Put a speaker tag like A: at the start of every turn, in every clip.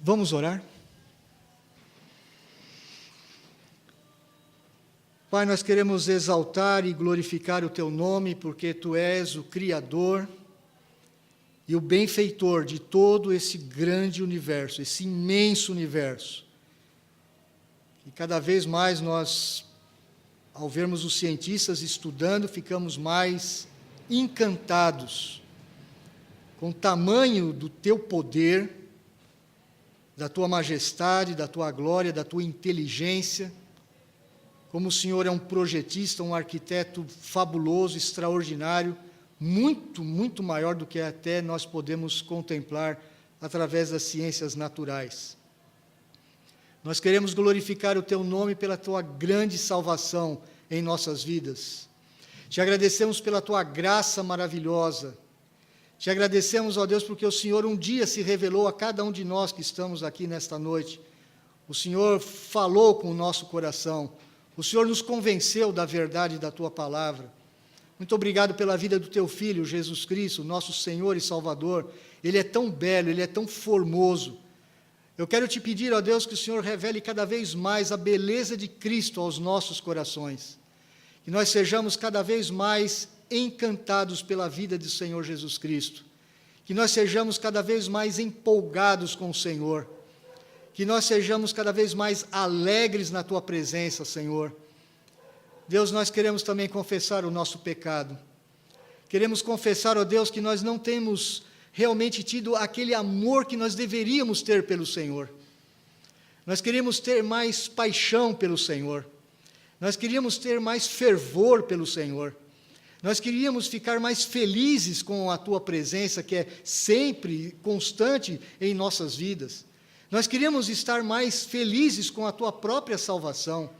A: Vamos orar? Pai, nós queremos exaltar e glorificar o Teu nome, porque Tu és o Criador e o benfeitor de todo esse grande universo, esse imenso universo. E cada vez mais nós, ao vermos os cientistas estudando, ficamos mais encantados com o tamanho do Teu poder, da Tua majestade, da Tua glória, da Tua inteligência. Como o Senhor é um projetista, um arquiteto fabuloso, extraordinário, muito, muito maior do que até nós podemos contemplar através das ciências naturais. Nós queremos glorificar o Teu nome pela Tua grande salvação em nossas vidas. Te agradecemos pela Tua graça maravilhosa. Te agradecemos, ó Deus, porque o Senhor um dia se revelou a cada um de nós que estamos aqui nesta noite. O Senhor falou com o nosso coração. O Senhor nos convenceu da verdade da Tua palavra. Muito obrigado pela vida do Teu Filho, Jesus Cristo, nosso Senhor e Salvador. Ele é tão belo, Ele é tão formoso. Eu quero Te pedir, ó Deus, que o Senhor revele cada vez mais a beleza de Cristo aos nossos corações. Que nós sejamos cada vez mais encantados pela vida do Senhor Jesus Cristo. Que nós sejamos cada vez mais empolgados com o Senhor. Que nós sejamos cada vez mais alegres na Tua presença, Senhor. Deus, nós queremos também confessar o nosso pecado. Queremos confessar, ó Deus, que nós não temos realmente tido aquele amor que nós deveríamos ter pelo Senhor. Nós queríamos ter mais paixão pelo Senhor. Nós queríamos ter mais fervor pelo Senhor. Nós queríamos ficar mais felizes com a Tua presença, que é sempre constante em nossas vidas. Nós queríamos estar mais felizes com a Tua própria salvação,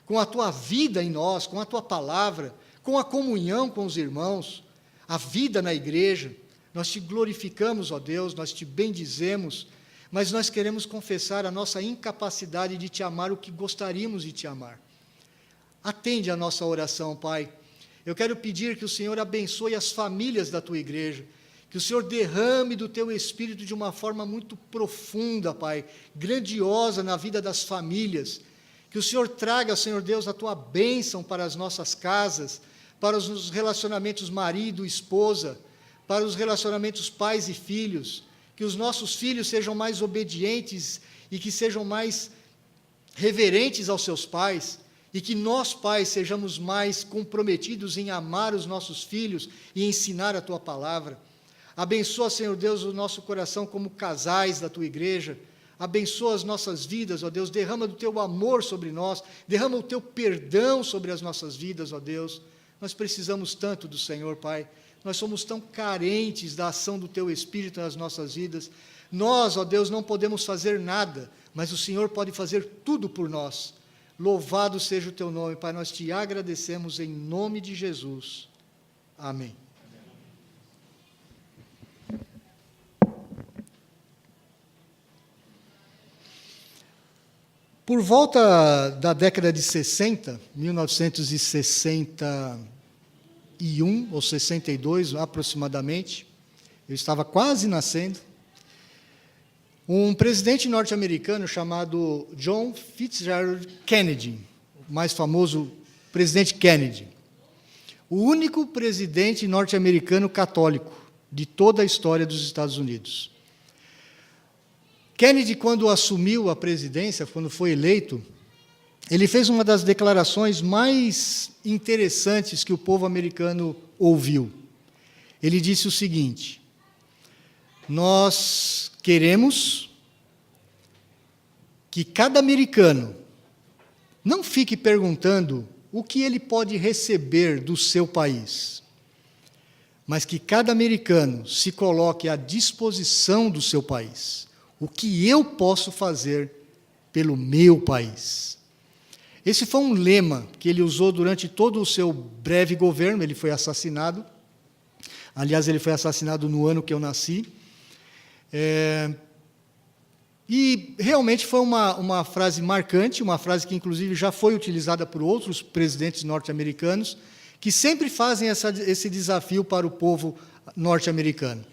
A: com a Tua vida em nós, com a Tua palavra, com a comunhão com os irmãos, a vida na igreja. Nós Te glorificamos, ó Deus, nós Te bendizemos, mas nós queremos confessar a nossa incapacidade de Te amar o que gostaríamos de Te amar. Atende a nossa oração, Pai. Eu quero pedir que o Senhor abençoe as famílias da Tua igreja, que o Senhor derrame do Teu Espírito de uma forma muito profunda, Pai, grandiosa na vida das famílias. Que o Senhor traga, Senhor Deus, a Tua bênção para as nossas casas, para os relacionamentos marido, esposa, para os relacionamentos pais e filhos. Que os nossos filhos sejam mais obedientes e que sejam mais reverentes aos seus pais. E que nós, pais, sejamos mais comprometidos em amar os nossos filhos e ensinar a Tua palavra. Abençoa, Senhor Deus, o nosso coração como casais da Tua igreja. Abençoa as nossas vidas, ó Deus. Derrama do Teu amor sobre nós. Derrama o Teu perdão sobre as nossas vidas, ó Deus. Nós precisamos tanto do Senhor, Pai. Nós somos tão carentes da ação do Teu Espírito nas nossas vidas. Nós, ó Deus, não podemos fazer nada, mas o Senhor pode fazer tudo por nós. Louvado seja o Teu nome, Pai. Nós Te agradecemos em nome de Jesus. Amém. Por volta da década de 60, 1961 ou 62 aproximadamente, eu estava quase nascendo, um presidente norte-americano chamado John Fitzgerald Kennedy, o mais famoso presidente Kennedy, o único presidente norte-americano católico de toda a história dos Estados Unidos. Kennedy, quando assumiu a presidência, quando foi eleito, ele fez uma das declarações mais interessantes que o povo americano ouviu. Ele disse o seguinte: nós queremos que cada americano não fique perguntando o que ele pode receber do seu país, mas que cada americano se coloque à disposição do seu país. O que eu posso fazer pelo meu país? Esse foi um lema que ele usou durante todo o seu breve governo. Ele foi assassinado. Aliás, ele foi assassinado no ano que eu nasci. E realmente foi uma frase marcante, uma frase que, inclusive, já foi utilizada por outros presidentes norte-americanos, que sempre fazem esse desafio para o povo norte-americano.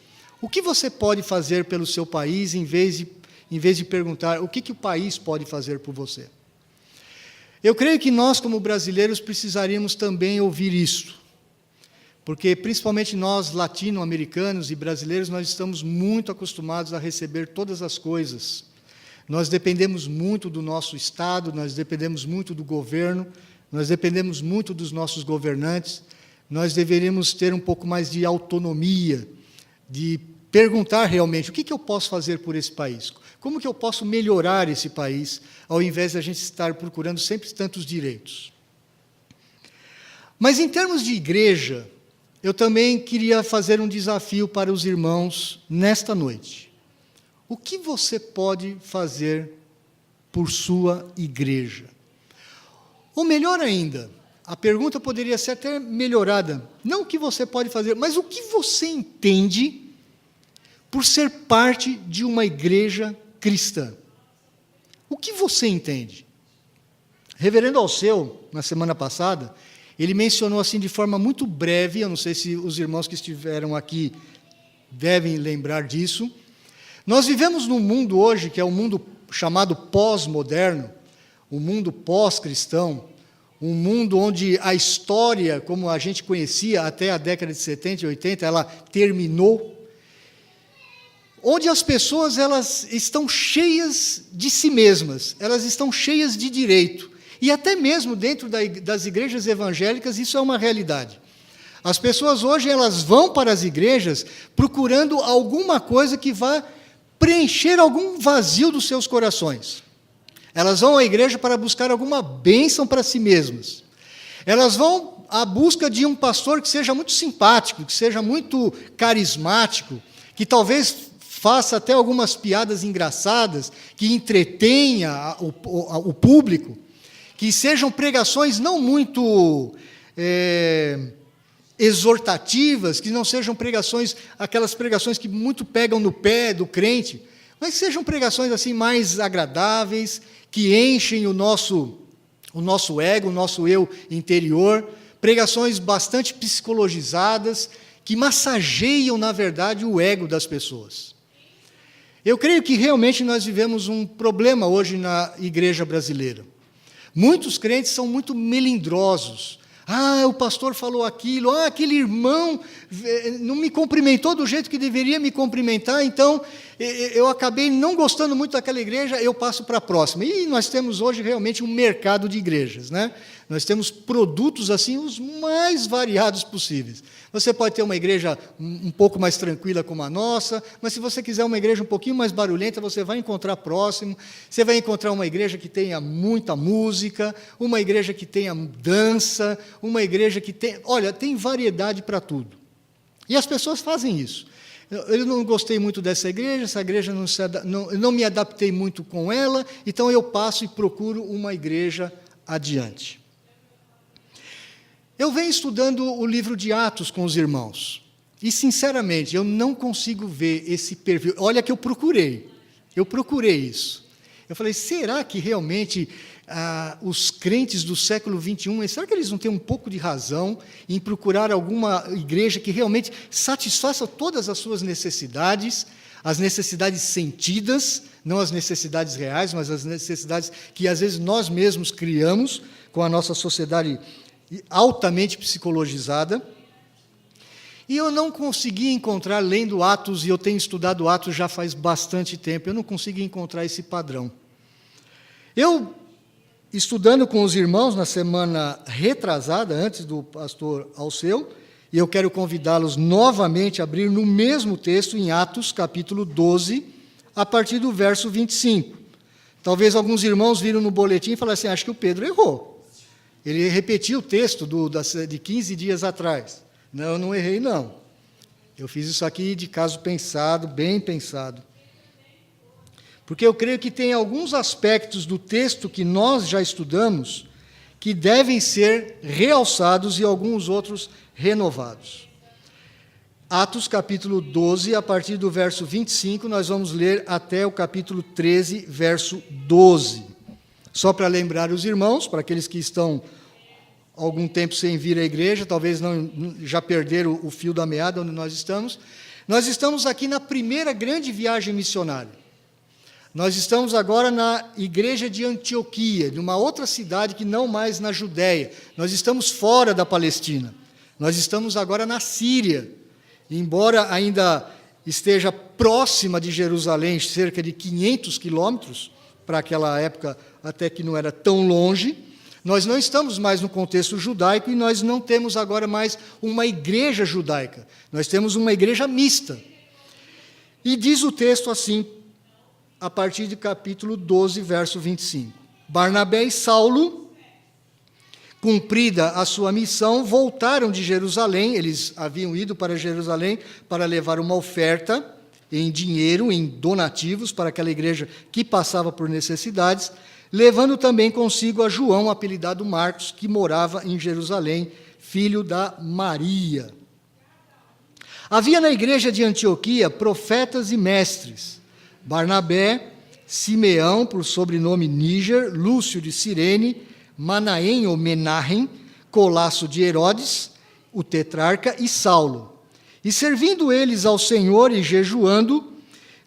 A: O que você pode fazer pelo seu país em vez em vez de perguntar o que o país pode fazer por você. Eu creio que nós, como brasileiros, precisaríamos também ouvir isso, porque, principalmente nós, latino-americanos e brasileiros, nós estamos muito acostumados a receber todas as coisas. Nós dependemos muito do nosso Estado, nós dependemos muito do governo, nós dependemos muito dos nossos governantes. Nós deveríamos ter um pouco mais de autonomia, de perguntar realmente o que eu posso fazer por esse país, como que eu posso melhorar esse país, ao invés de a gente estar procurando sempre tantos direitos. Mas, em termos de igreja, eu também queria fazer um desafio para os irmãos nesta noite. O que você pode fazer por sua igreja? Ou melhor ainda, a pergunta poderia ser até melhorada. Não o que você pode fazer, mas o que você entende por ser parte de uma igreja cristã. O que você entende? Reverendo Alceu, na semana passada, ele mencionou assim de forma muito breve, eu não sei se os irmãos que estiveram aqui devem lembrar disso. Nós vivemos num mundo hoje, que é um mundo chamado pós-moderno, um mundo pós-cristão, um mundo onde a história, como a gente conhecia até a década de 70 e 80, ela terminou, onde as pessoas elas estão cheias de si mesmas, elas estão cheias de direito, e até mesmo dentro das igrejas evangélicas isso é uma realidade. As pessoas hoje elas vão para as igrejas procurando alguma coisa que vá preencher algum vazio dos seus corações. Elas vão à igreja para buscar alguma bênção para si mesmas. Elas vão à busca de um pastor que seja muito simpático, que seja muito carismático, que talvez faça até algumas piadas engraçadas, que entretenha o público, que sejam pregações não muito exortativas, que não sejam pregações, aquelas pregações que muito pegam no pé do crente, mas sejam pregações assim mais agradáveis, que enchem o nosso ego, o nosso eu interior, pregações bastante psicologizadas, que massageiam, na verdade, o ego das pessoas. Eu creio que realmente nós vivemos um problema hoje na igreja brasileira. Muitos crentes são muito melindrosos. O pastor falou aquilo, aquele irmão não me cumprimentou do jeito que deveria me cumprimentar, então eu acabei não gostando muito daquela igreja, eu passo para a próxima. E nós temos hoje realmente um mercado de igrejas, né? Nós temos produtos assim, os mais variados possíveis. Você pode ter uma igreja um pouco mais tranquila como a nossa, mas se você quiser uma igreja um pouquinho mais barulhenta, você vai encontrar próximo. Você vai encontrar uma igreja que tenha muita música, uma igreja que tenha dança, uma igreja que tem... Olha, tem variedade para tudo. E as pessoas fazem isso. Eu não gostei muito dessa igreja, essa igreja não me adaptei muito com ela, então eu passo e procuro uma igreja adiante. Eu venho estudando o livro de Atos com os irmãos, e, sinceramente, eu não consigo ver esse perfil. Olha que eu procurei isso. Eu falei, será que realmente os crentes do século XXI, será que eles não têm um pouco de razão em procurar alguma igreja que realmente satisfaça todas as suas necessidades, as necessidades sentidas, não as necessidades reais, mas as necessidades que, às vezes, nós mesmos criamos com a nossa sociedade altamente psicologizada? E eu não consegui encontrar, lendo Atos, e eu tenho estudado Atos já faz bastante tempo, eu não consegui encontrar esse padrão. Eu, estudando com os irmãos na semana retrasada, antes do pastor Alceu, e eu quero convidá-los novamente a abrir no mesmo texto, em Atos, capítulo 12, a partir do verso 25. Talvez alguns irmãos viram no boletim e falaram assim, acho que o Pedro errou. Ele repetiu o texto de 15 dias atrás. Não, eu não errei, não. Eu fiz isso aqui de caso pensado, bem pensado. Porque eu creio que tem alguns aspectos do texto que nós já estudamos que devem ser realçados e alguns outros renovados. Atos, capítulo 12, a partir do verso 25, nós vamos ler até o capítulo 13, verso 12. Só para lembrar os irmãos, para aqueles que estão algum tempo sem vir à igreja, talvez já perderam o fio da meada onde nós estamos aqui na primeira grande viagem missionária. Nós estamos agora na igreja de Antioquia, de uma outra cidade que não mais na Judéia. Nós estamos fora da Palestina. Nós estamos agora na Síria. Embora ainda esteja próxima de Jerusalém, cerca de 500 quilômetros, para aquela época até que não era tão longe, nós não estamos mais no contexto judaico e nós não temos agora mais uma igreja judaica. Nós temos uma igreja mista. E diz o texto assim, a partir do capítulo 12, verso 25. Barnabé e Saulo, cumprida a sua missão, voltaram de Jerusalém. Eles haviam ido para Jerusalém para levar uma oferta em dinheiro, em donativos, para aquela igreja que passava por necessidades, levando também consigo a João, apelidado Marcos, que morava em Jerusalém, filho da Maria. Havia na igreja de Antioquia profetas e mestres: Barnabé, Simeão, por sobrenome Níger, Lúcio de Cirene, Manaém ou Menahem, Colasso de Herodes, o tetrarca, e Saulo. E servindo eles ao Senhor e jejuando,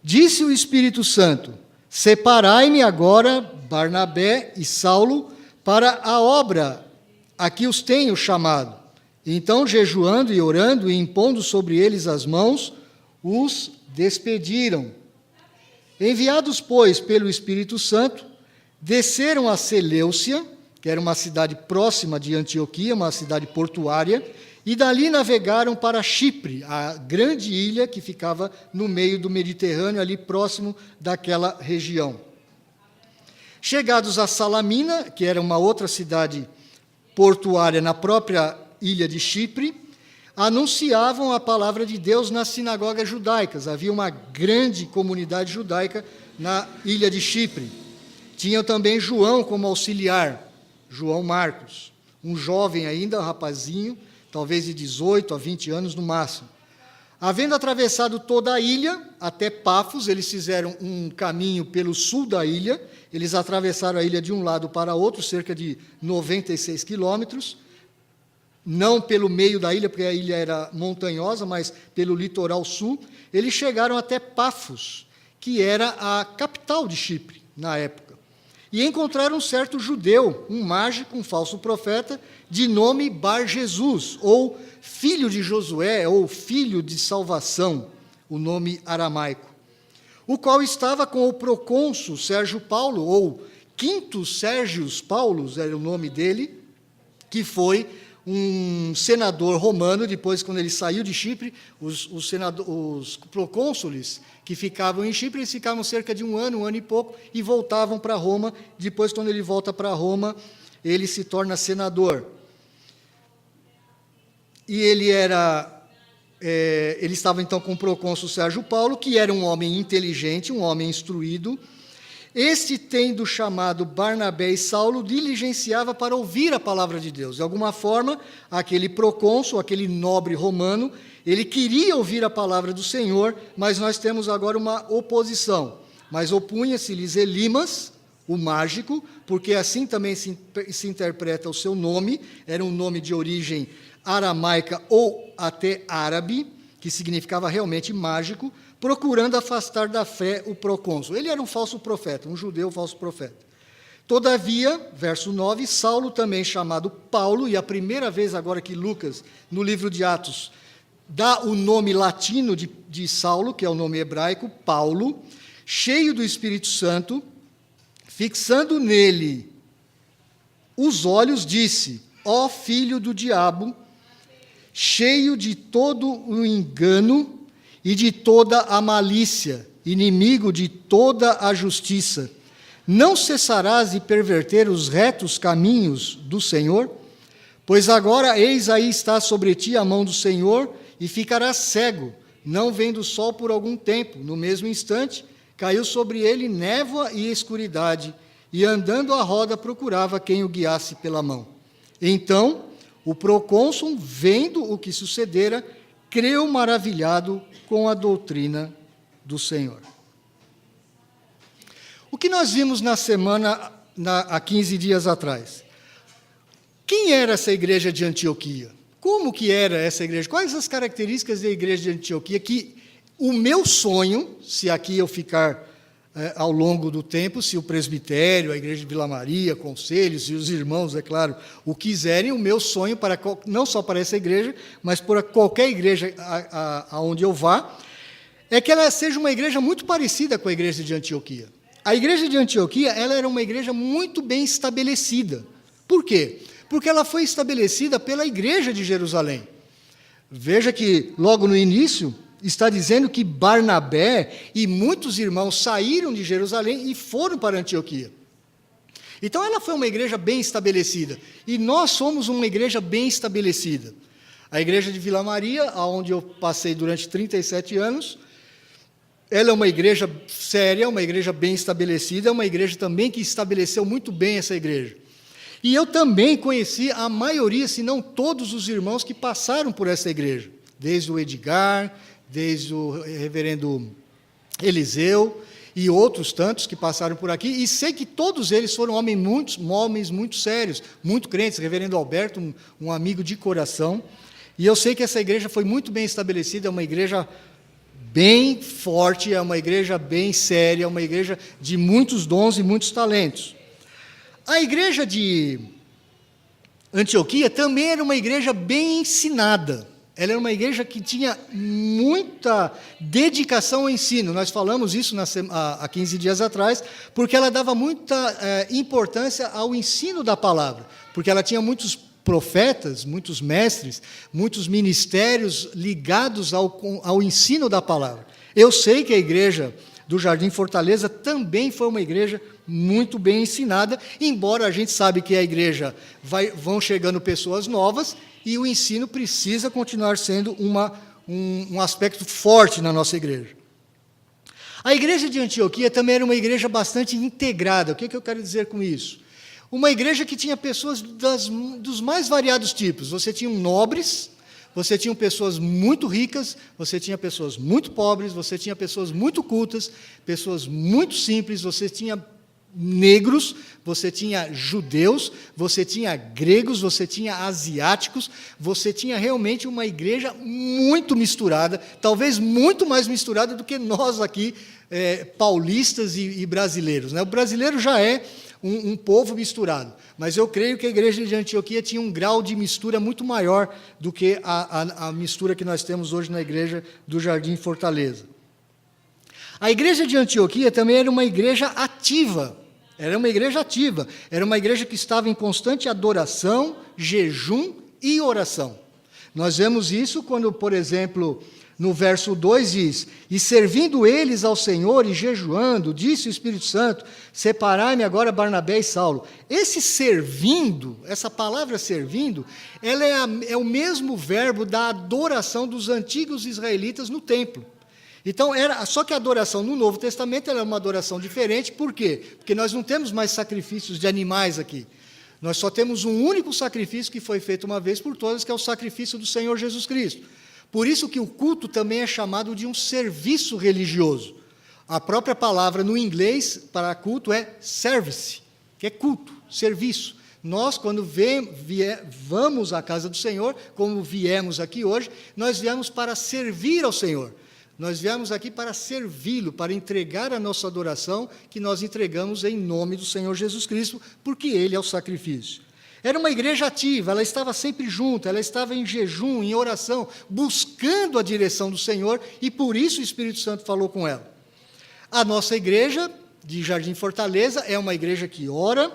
A: disse o Espírito Santo: separai-me agora, Barnabé e Saulo, para a obra a que os tenho chamado. Então, jejuando e orando e impondo sobre eles as mãos, os despediram. Enviados, pois, pelo Espírito Santo, desceram a Seleucia, que era uma cidade próxima de Antioquia, uma cidade portuária, e dali navegaram para Chipre, a grande ilha que ficava no meio do Mediterrâneo, ali próximo daquela região. Chegados a Salamina, que era uma outra cidade portuária na própria ilha de Chipre, anunciavam a palavra de Deus nas sinagogas judaicas. Havia uma grande comunidade judaica na ilha de Chipre. Tinham também João como auxiliar, João Marcos, um jovem ainda, um rapazinho, talvez de 18 a 20 anos no máximo. Havendo atravessado toda a ilha, até Pafos, eles fizeram um caminho pelo sul da ilha, eles atravessaram a ilha de um lado para outro, cerca de 96 quilômetros, não pelo meio da ilha, porque a ilha era montanhosa, mas pelo litoral sul. Eles chegaram até Pafos, que era a capital de Chipre, na época. E encontraram um certo judeu, um mágico, um falso profeta, de nome Bar-Jesus, ou filho de Josué, ou filho de salvação, o nome aramaico, o qual estava com o procônsul Sérgio Paulo, ou Quinto Sérgius Paulus, era o nome dele, que foi um senador romano. Depois, quando ele saiu de Chipre, os procônsules que ficavam em Chipre, eles ficavam cerca de um ano e pouco, e voltavam para Roma. Depois, quando ele volta para Roma, ele se torna senador. E ele estava então com o procônsul Sérgio Paulo, que era um homem inteligente, um homem instruído. Este, tendo chamado Barnabé e Saulo, diligenciava para ouvir a palavra de Deus. De alguma forma, aquele procônsul, aquele nobre romano, ele queria ouvir a palavra do Senhor, mas nós temos agora uma oposição. Mas opunha-se-lhes Elimas, o mágico, porque assim também se interpreta o seu nome, era um nome de origem aramaica ou até árabe, que significava realmente mágico, procurando afastar da fé o procônsul. Ele era um falso profeta, um judeu falso profeta. Todavia, verso 9, Saulo, também chamado Paulo, e a primeira vez agora que Lucas, no livro de Atos, dá o nome latino de Saulo, que é o nome hebraico, Paulo, cheio do Espírito Santo, fixando nele os olhos, disse: ó filho do diabo, cheio de todo o engano e de toda a malícia, inimigo de toda a justiça, não cessarás de perverter os retos caminhos do Senhor? Pois agora, eis aí está sobre ti a mão do Senhor, e ficarás cego, não vendo o sol por algum tempo. No mesmo instante, caiu sobre ele névoa e escuridade, e andando à roda procurava quem o guiasse pela mão. Então, o procônsul, vendo o que sucedera, creu maravilhado com a doutrina do Senhor. O que nós vimos na semana, há 15 dias atrás? Quem era essa igreja de Antioquia? Como que era essa igreja? Quais as características da igreja de Antioquia? Que o meu sonho, se aqui eu ficar ao longo do tempo, se o presbitério, a igreja de Vila Maria, conselhos e os irmãos, é claro, o quiserem, o meu sonho, não só para essa igreja, mas para qualquer igreja aonde eu vá, é que ela seja uma igreja muito parecida com a igreja de Antioquia. A igreja de Antioquia, ela era uma igreja muito bem estabelecida. Por quê? Porque ela foi estabelecida pela igreja de Jerusalém. Veja que, logo no início, está dizendo que Barnabé e muitos irmãos saíram de Jerusalém e foram para Antioquia. Então, ela foi uma igreja bem estabelecida. E nós somos uma igreja bem estabelecida. A igreja de Vila Maria, onde eu passei durante 37 anos, ela é uma igreja séria, uma igreja bem estabelecida, é uma igreja também que estabeleceu muito bem essa igreja. E eu também conheci a maioria, se não todos os irmãos que passaram por essa igreja, desde o Edgar, desde o reverendo Eliseu e outros tantos que passaram por aqui, e sei que todos eles foram homens muito sérios, muito crentes, reverendo Alberto, um amigo de coração, e eu sei que essa igreja foi muito bem estabelecida, é uma igreja bem forte, é uma igreja bem séria, é uma igreja de muitos dons e muitos talentos. A igreja de Antioquia também era uma igreja bem ensinada. Ela era uma igreja que tinha muita dedicação ao ensino. Nós falamos isso há 15 dias atrás, porque ela dava muita importância ao ensino da palavra, porque ela tinha muitos profetas, muitos mestres, muitos ministérios ligados ao ensino da palavra. Eu sei que a igreja do Jardim Fortaleza também foi uma igreja muito bem ensinada, embora a gente sabe que a igreja vão chegando pessoas novas e o ensino precisa continuar sendo um aspecto forte na nossa igreja. A igreja de Antioquia também era uma igreja bastante integrada. O que eu quero dizer com isso? Uma igreja que tinha pessoas dos mais variados tipos. Você tinha nobres, você tinha pessoas muito ricas, você tinha pessoas muito pobres, você tinha pessoas muito cultas, pessoas muito simples, você tinha negros, você tinha judeus, você tinha gregos, você tinha asiáticos, você tinha realmente uma igreja muito misturada, talvez muito mais misturada do que nós aqui, paulistas e brasileiros, né? O brasileiro já é um povo misturado, mas eu creio que a igreja de Antioquia tinha um grau de mistura muito maior do que a mistura que nós temos hoje na igreja do Jardim Fortaleza. A igreja de Antioquia também era uma igreja ativa, era uma igreja que estava em constante adoração, jejum e oração. Nós vemos isso quando, por exemplo, no verso 2 diz: e servindo eles ao Senhor e jejuando, disse o Espírito Santo, separai-me agora Barnabé e Saulo. Esse servindo, essa palavra servindo, ela é o mesmo verbo da adoração dos antigos israelitas no templo. Então, só que a adoração no Novo Testamento ela é uma adoração diferente, por quê? Porque nós não temos mais sacrifícios de animais aqui. Nós só temos um único sacrifício que foi feito uma vez por todas, que é o sacrifício do Senhor Jesus Cristo. Por isso que o culto também é chamado de um serviço religioso. A própria palavra no inglês para culto é service, que é culto, serviço. Nós, quando vamos à casa do Senhor, como viemos aqui hoje, nós viemos para servir ao Senhor. Nós viemos aqui para servi-lo, para entregar a nossa adoração, que nós entregamos em nome do Senhor Jesus Cristo, porque Ele é o sacrifício. Era uma igreja ativa, ela estava sempre junta, ela estava em jejum, em oração, buscando a direção do Senhor, e por isso o Espírito Santo falou com ela. A nossa igreja de Jardim Fortaleza é uma igreja que ora.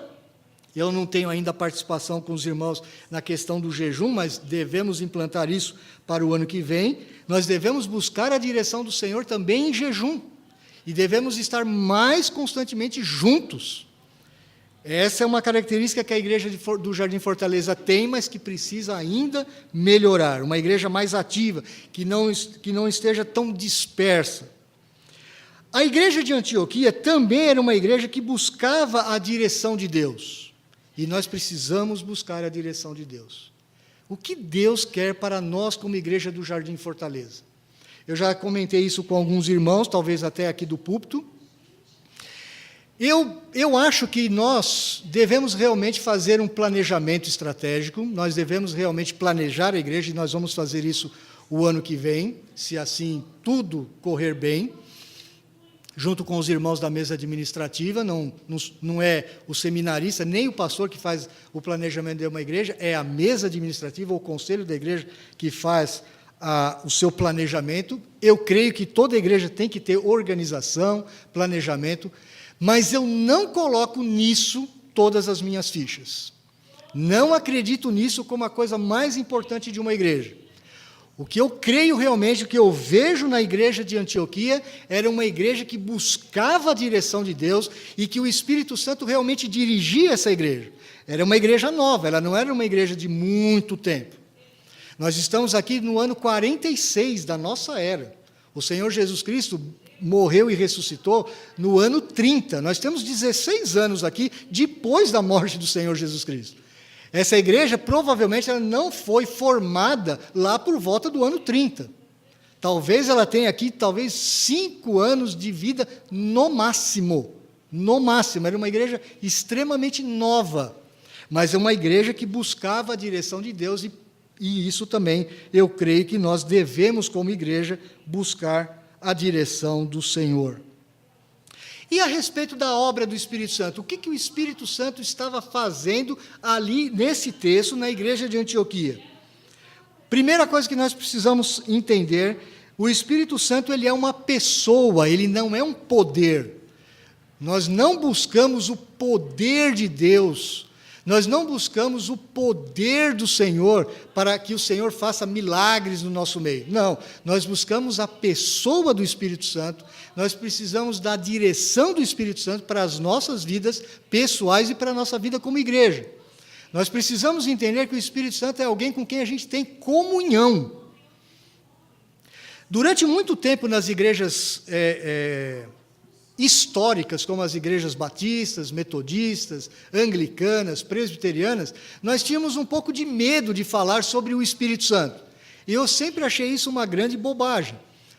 A: Eu não tenho ainda participação com os irmãos na questão do jejum, mas devemos implantar isso para o ano que vem. Nós devemos buscar a direção do Senhor também em jejum, e devemos estar mais constantemente juntos. Essa é uma característica que a igreja do Jardim Fortaleza tem, mas que precisa ainda melhorar. Uma igreja mais ativa, que não esteja tão dispersa. A igreja de Antioquia também era uma igreja que buscava a direção de Deus. E nós precisamos buscar a direção de Deus. O que Deus quer para nós como igreja do Jardim Fortaleza? Eu já comentei isso com alguns irmãos, talvez até aqui do púlpito. Eu acho que nós devemos realmente fazer um planejamento estratégico, nós devemos realmente planejar a igreja, e nós vamos fazer isso o ano que vem, se assim tudo correr bem. junto com os irmãos da mesa administrativa, não é o seminarista, nem o pastor que faz o planejamento de uma igreja, é a mesa administrativa, ou o conselho da igreja que faz o seu planejamento. Eu creio que toda igreja tem que ter organização, planejamento, mas eu não coloco nisso todas as minhas fichas. Não acredito nisso como a coisa mais importante de uma igreja. O que eu creio realmente, o que eu vejo na igreja de Antioquia, era uma igreja que buscava a direção de Deus e que o Espírito Santo realmente dirigia essa igreja. Era uma igreja nova, ela não era uma igreja de muito tempo. Nós estamos aqui no ano 46 da nossa era. O Senhor Jesus Cristo morreu e ressuscitou no ano 30. Nós temos 16 anos aqui depois da morte do Senhor Jesus Cristo. Essa igreja, provavelmente, ela não foi formada lá por volta do ano 30. Talvez ela tenha aqui, 5 anos de vida no máximo. No máximo. Era uma igreja extremamente nova. Mas é uma igreja que buscava a direção de Deus e isso também, eu creio que nós devemos, como igreja, buscar a direção do Senhor. E a respeito da obra do Espírito Santo, o que o Espírito Santo estava fazendo ali nesse texto, na igreja de Antioquia? Primeira coisa que nós precisamos entender, o Espírito Santo ele é uma pessoa, ele não é um poder. Nós não buscamos o poder de Deus, nós não buscamos o poder do Senhor para que o Senhor faça milagres no nosso meio. Não, nós buscamos a pessoa do Espírito Santo, nós precisamos da direção do Espírito Santo para as nossas vidas pessoais e para a nossa vida como igreja. Nós precisamos entender que o Espírito Santo é alguém com quem a gente tem comunhão. Durante muito tempo nas igrejas históricas, como as igrejas batistas, metodistas, anglicanas, presbiterianas, nós tínhamos um pouco de medo de falar sobre o Espírito Santo. E eu sempre achei isso uma grande bobagem,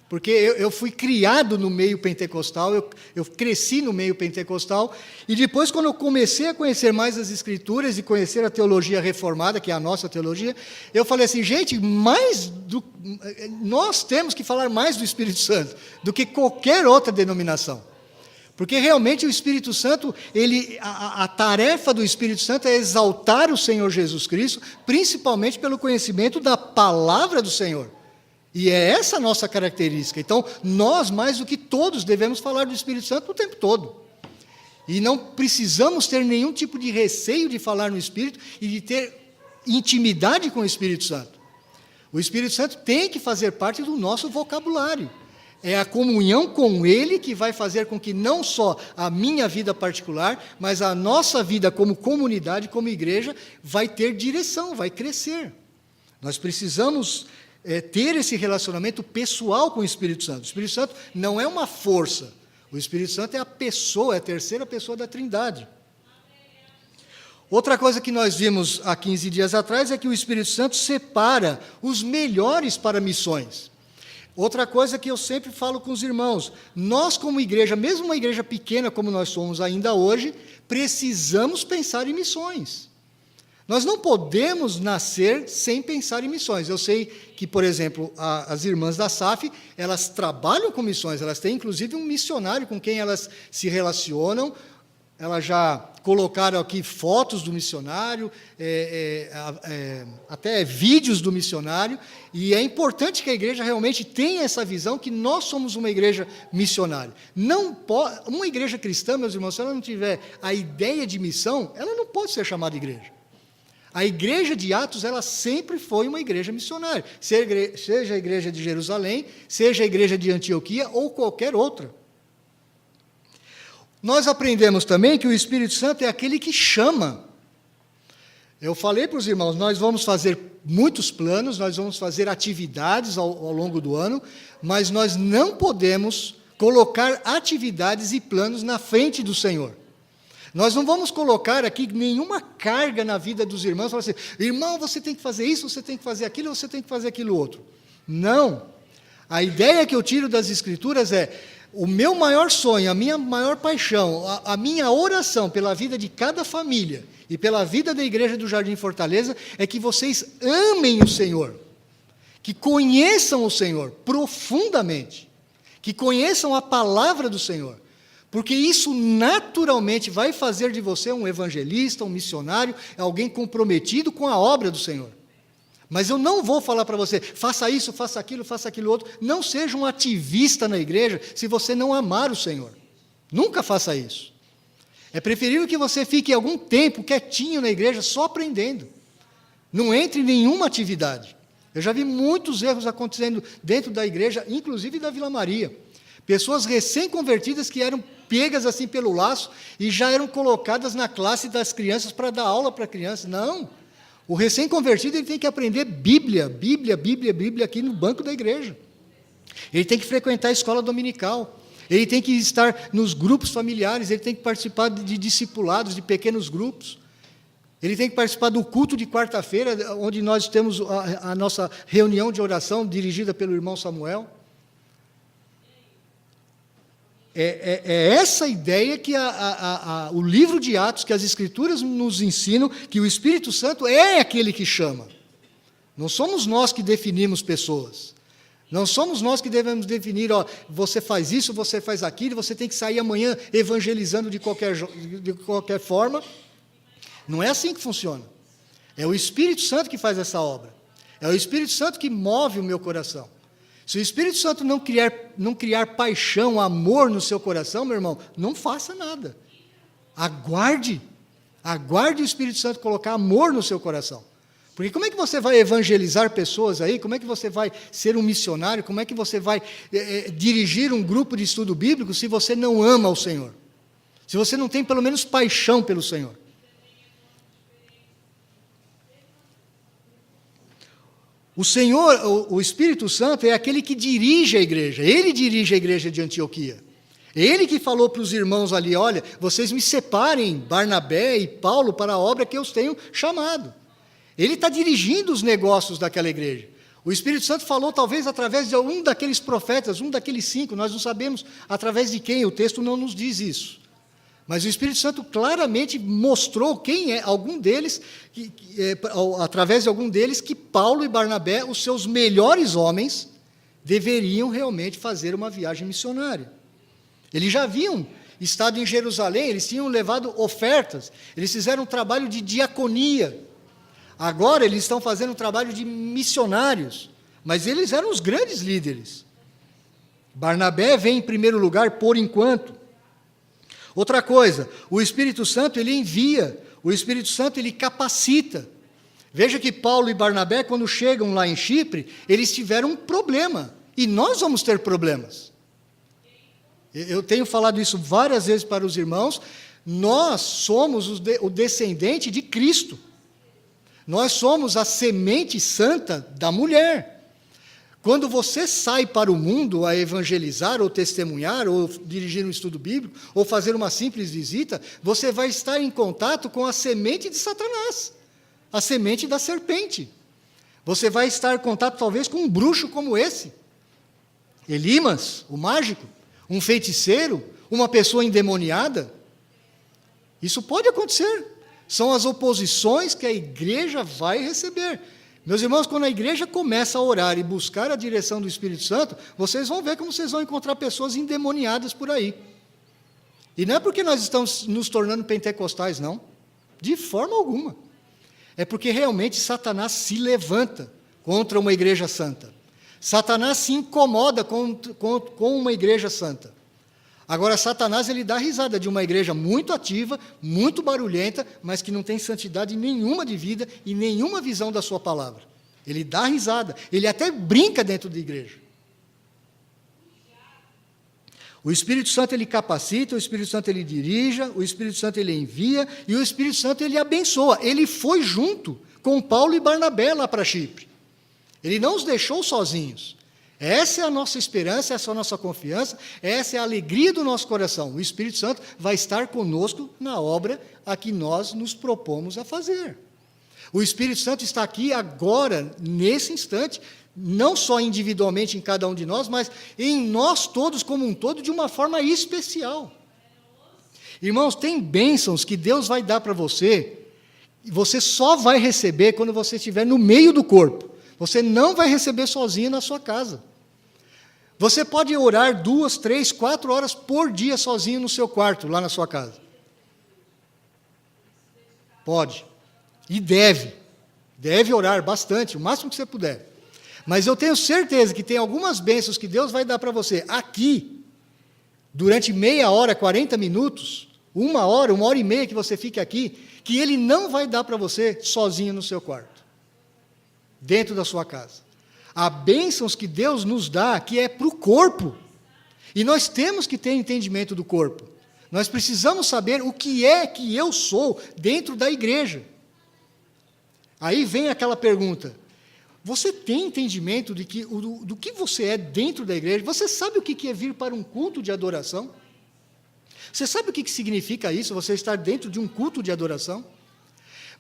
A: porque eu fui criado no meio pentecostal, eu cresci no meio pentecostal, e depois, quando eu comecei a conhecer mais as Escrituras e conhecer a teologia reformada, que é a nossa teologia, eu falei assim, gente, nós temos que falar mais do Espírito Santo do que qualquer outra denominação. Porque realmente o Espírito Santo, a tarefa do Espírito Santo é exaltar o Senhor Jesus Cristo, principalmente pelo conhecimento da palavra do Senhor. E é essa a nossa característica. Então, nós, mais do que todos, devemos falar do Espírito Santo o tempo todo. E não precisamos ter nenhum tipo de receio de falar no Espírito e de ter intimidade com o Espírito Santo. O Espírito Santo tem que fazer parte do nosso vocabulário. É a comunhão com Ele que vai fazer com que não só a minha vida particular, mas a nossa vida como comunidade, como igreja, vai ter direção, vai crescer. Nós precisamos ter esse relacionamento pessoal com o Espírito Santo. O Espírito Santo não é uma força. O Espírito Santo é a pessoa, é a terceira pessoa da Trindade. Outra coisa que nós vimos há 15 dias atrás é que o Espírito Santo separa os melhores para missões. Outra coisa que eu sempre falo com os irmãos, nós como igreja, mesmo uma igreja pequena como nós somos ainda hoje, precisamos pensar em missões. Nós não podemos nascer sem pensar em missões. Eu sei que, por exemplo, as irmãs da SAF, elas trabalham com missões, elas têm inclusive um missionário com quem elas se relacionam. Elas já colocaram aqui fotos do missionário, até vídeos do missionário, e é importante que a igreja realmente tenha essa visão que nós somos uma igreja missionária. Uma igreja cristã, meus irmãos, se ela não tiver a ideia de missão, ela não pode ser chamada igreja. A igreja de Atos, ela sempre foi uma igreja missionária, seja a igreja de Jerusalém, seja a igreja de Antioquia ou qualquer outra. Nós aprendemos também que o Espírito Santo é aquele que chama. Eu falei para os irmãos, nós vamos fazer muitos planos, nós vamos fazer atividades ao longo do ano, mas nós não podemos colocar atividades e planos na frente do Senhor. Nós não vamos colocar aqui nenhuma carga na vida dos irmãos, falar assim, irmão, você tem que fazer isso, você tem que fazer aquilo, você tem que fazer aquilo outro. Não. A ideia que eu tiro das Escrituras é, o meu maior sonho, a minha maior paixão, a minha oração pela vida de cada família e pela vida da igreja do Jardim Fortaleza é que vocês amem o Senhor, que conheçam o Senhor profundamente, que conheçam a palavra do Senhor, porque isso naturalmente vai fazer de você um evangelista, um missionário, alguém comprometido com a obra do Senhor. Mas eu não vou falar para você, faça isso, faça aquilo outro. Não seja um ativista na igreja se você não amar o Senhor. Nunca faça isso. É preferível que você fique algum tempo quietinho na igreja, só aprendendo. Não entre em nenhuma atividade. Eu já vi muitos erros acontecendo dentro da igreja, inclusive da Vila Maria. Pessoas recém-convertidas que eram pegas assim pelo laço e já eram colocadas na classe das crianças para dar aula para crianças. Não. O recém-convertido ele tem que aprender Bíblia aqui no banco da igreja. Ele tem que frequentar a escola dominical. Ele tem que estar nos grupos familiares, ele tem que participar de discipulados, de pequenos grupos. Ele tem que participar do culto de quarta-feira, onde nós temos a nossa reunião de oração dirigida pelo irmão Samuel. É essa ideia que o livro de Atos, que as Escrituras nos ensinam, que o Espírito Santo é aquele que chama. Não somos nós que definimos pessoas. Não somos nós que devemos definir, você faz isso, você faz aquilo, você tem que sair amanhã evangelizando de qualquer forma. Não é assim que funciona. É o Espírito Santo que faz essa obra. É o Espírito Santo que move o meu coração. Se o Espírito Santo não criar paixão, amor no seu coração, meu irmão, não faça nada. Aguarde o Espírito Santo colocar amor no seu coração. Porque como é que você vai evangelizar pessoas aí? Como é que você vai ser um missionário? Como é que você vai dirigir um grupo de estudo bíblico se você não ama o Senhor? Se você não tem pelo menos paixão pelo Senhor? O Senhor, o Espírito Santo é aquele que dirige a igreja. Ele dirige a igreja de Antioquia. Ele que falou para os irmãos ali, olha, vocês me separem, Barnabé e Paulo, para a obra que eu os tenho chamado. Ele está dirigindo os negócios daquela igreja. O Espírito Santo falou talvez através de um daqueles profetas, um daqueles 5, nós não sabemos através de quem, o texto não nos diz isso. Mas o Espírito Santo claramente mostrou quem é, algum deles, através de algum deles, que Paulo e Barnabé, os seus melhores homens, deveriam realmente fazer uma viagem missionária. Eles já haviam estado em Jerusalém, eles tinham levado ofertas, eles fizeram um trabalho de diaconia. Agora eles estão fazendo um trabalho de missionários, mas eles eram os grandes líderes. Barnabé vem em primeiro lugar por enquanto. Outra coisa, o Espírito Santo ele envia, o Espírito Santo ele capacita. Veja que Paulo e Barnabé, quando chegam lá em Chipre, eles tiveram um problema, e nós vamos ter problemas. Eu tenho falado isso várias vezes para os irmãos, nós somos o descendente de Cristo. Nós somos a semente santa da mulher. Quando você sai para o mundo a evangelizar, ou testemunhar, ou dirigir um estudo bíblico, ou fazer uma simples visita, você vai estar em contato com a semente de Satanás, a semente da serpente. Você vai estar em contato talvez com um bruxo como esse, Elimas, o mágico, um feiticeiro, uma pessoa endemoniada. Isso pode acontecer. São as oposições que a igreja vai receber. Meus irmãos, quando a igreja começa a orar e buscar a direção do Espírito Santo, vocês vão ver como vocês vão encontrar pessoas endemoniadas por aí. E não é porque nós estamos nos tornando pentecostais, não. De forma alguma. É porque realmente Satanás se levanta contra uma igreja santa. Satanás se incomoda com uma igreja santa. Agora, Satanás ele dá risada de uma igreja muito ativa, muito barulhenta, mas que não tem santidade nenhuma de vida e nenhuma visão da sua palavra. Ele dá risada, ele até brinca dentro da igreja. O Espírito Santo ele capacita, o Espírito Santo ele dirige, o Espírito Santo ele envia e o Espírito Santo ele abençoa. Ele foi junto com Paulo e Barnabé lá para Chipre. Ele não os deixou sozinhos. Essa é a nossa esperança, essa é a nossa confiança, essa é a alegria do nosso coração. O Espírito Santo vai estar conosco na obra a que nós nos propomos a fazer. O Espírito Santo está aqui agora, nesse instante, não só individualmente em cada um de nós, mas em nós todos como um todo, de uma forma especial. Irmãos, tem bênçãos que Deus vai dar para você, e você só vai receber quando você estiver no meio do corpo. Você não vai receber sozinho na sua casa. Você pode orar 2, 3, 4 horas por dia sozinho no seu quarto, lá na sua casa. Pode. E deve. Deve orar bastante, o máximo que você puder. Mas eu tenho certeza que tem algumas bênçãos que Deus vai dar para você aqui, durante meia hora, 40 minutos, 1 hora e meia que você fique aqui, que Ele não vai dar para você sozinho no seu quarto, dentro da sua casa. Há bênçãos que Deus nos dá, que é para o corpo. E nós temos que ter entendimento do corpo. Nós precisamos saber o que é que eu sou dentro da igreja. Aí vem aquela pergunta: você tem entendimento do que você é dentro da igreja? Você sabe o que é vir para um culto de adoração? Você sabe o que significa isso, você estar dentro de um culto de adoração?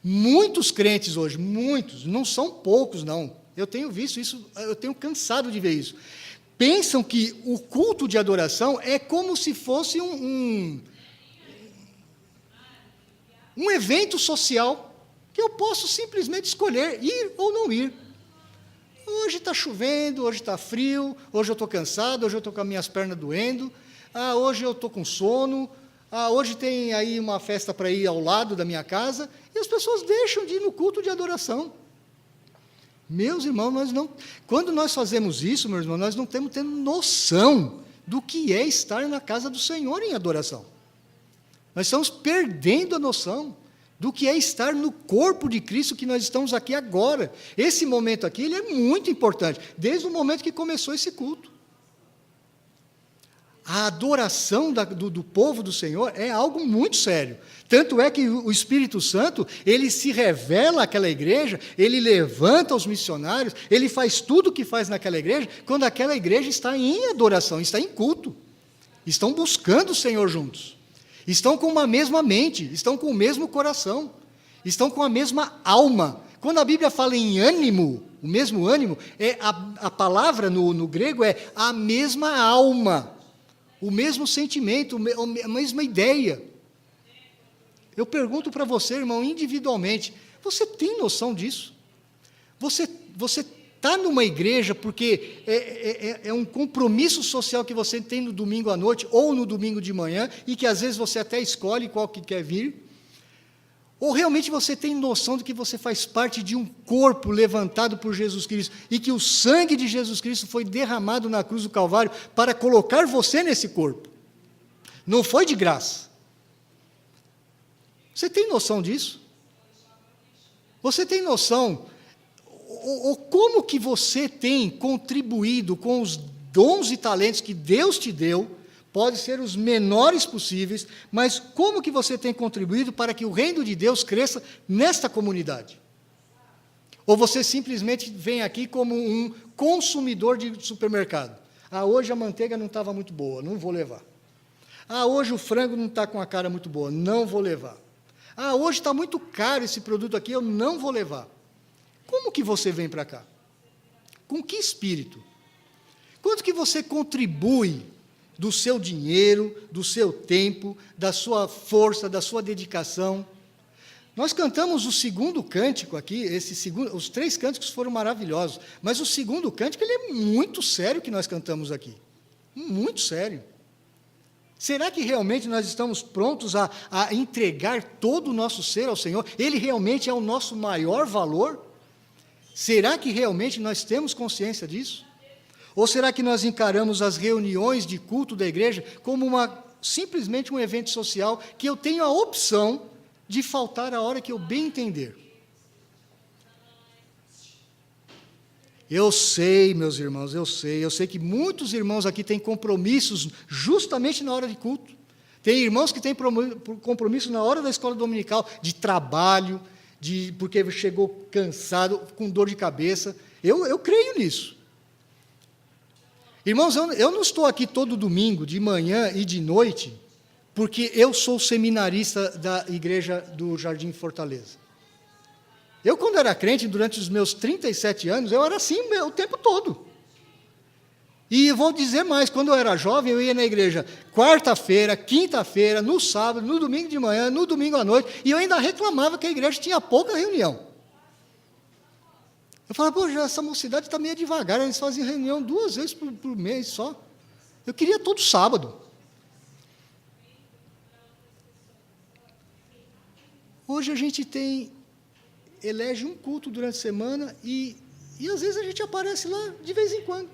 A: Muitos crentes hoje, muitos, não são poucos não, eu tenho visto isso, eu tenho cansado de ver isso, pensam que o culto de adoração é como se fosse um evento social, que eu posso simplesmente escolher ir ou não ir. Hoje está chovendo, hoje está frio, hoje eu estou cansado, hoje eu estou com as minhas pernas doendo, hoje eu estou com sono, hoje tem aí uma festa para ir ao lado da minha casa, e as pessoas deixam de ir no culto de adoração. Meus irmãos, quando nós fazemos isso, meus irmãos, nós não estamos tendo noção do que é estar na casa do Senhor em adoração. Nós estamos perdendo a noção do que é estar no corpo de Cristo que nós estamos aqui agora. Esse momento aqui, ele é muito importante, desde o momento que começou esse culto. A adoração do povo do Senhor é algo muito sério. Tanto é que o Espírito Santo, ele se revela àquela igreja, ele levanta os missionários, ele faz tudo o que faz naquela igreja, quando aquela igreja está em adoração, está em culto. Estão buscando o Senhor juntos. Estão com uma mesma mente, estão com o mesmo coração, estão com a mesma alma. Quando a Bíblia fala em ânimo, o mesmo ânimo, a palavra no grego é a mesma alma, o mesmo sentimento, a mesma ideia. Eu pergunto para você, irmão, individualmente, você tem noção disso? Você está numa igreja porque é um compromisso social que você tem no domingo à noite ou no domingo de manhã e que às vezes você até escolhe qual que quer vir? Ou realmente você tem noção de que você faz parte de um corpo levantado por Jesus Cristo e que o sangue de Jesus Cristo foi derramado na cruz do Calvário para colocar você nesse corpo? Não foi de graça. Você tem noção disso? Você tem noção ou como que você tem contribuído com os dons e talentos que Deus te deu? Pode ser os menores possíveis, mas como que você tem contribuído para que o reino de Deus cresça nesta comunidade? Ou você simplesmente vem aqui como um consumidor de supermercado? Hoje a manteiga não estava muito boa, não vou levar. Hoje o frango não está com a cara muito boa, não vou levar. Hoje está muito caro esse produto aqui, eu não vou levar. Como que você vem para cá? Com que espírito? Quanto que você contribui do seu dinheiro, do seu tempo, da sua força, da sua dedicação? Nós cantamos o segundo cântico aqui, os 3 cânticos foram maravilhosos, mas o segundo cântico ele é muito sério que nós cantamos aqui, muito sério. Será que realmente nós estamos prontos a entregar todo o nosso ser ao Senhor? Ele realmente é o nosso maior valor? Será que realmente nós temos consciência disso? Ou será que nós encaramos as reuniões de culto da igreja como simplesmente um evento social que eu tenho a opção de faltar a hora que eu bem entender? Eu sei, meus irmãos, eu sei que muitos irmãos aqui têm compromissos justamente na hora de culto. Tem irmãos que têm compromisso na hora da escola dominical, de trabalho, porque chegou cansado, com dor de cabeça. Eu creio nisso. Irmãos, eu não estou aqui todo domingo, de manhã e de noite, porque eu sou seminarista da igreja do Jardim Fortaleza. Eu, quando era crente, durante os meus 37 anos, eu era assim o tempo todo. E vou dizer mais, quando eu era jovem, eu ia na igreja quarta-feira, quinta-feira, no sábado, no domingo de manhã, no domingo à noite, e eu ainda reclamava que a igreja tinha pouca reunião. Eu falava, pô, já essa mocidade está meio devagar, eles fazem reunião 2 vezes por mês só. Eu queria todo sábado. Hoje a gente elege um culto durante a semana e às vezes a gente aparece lá de vez em quando.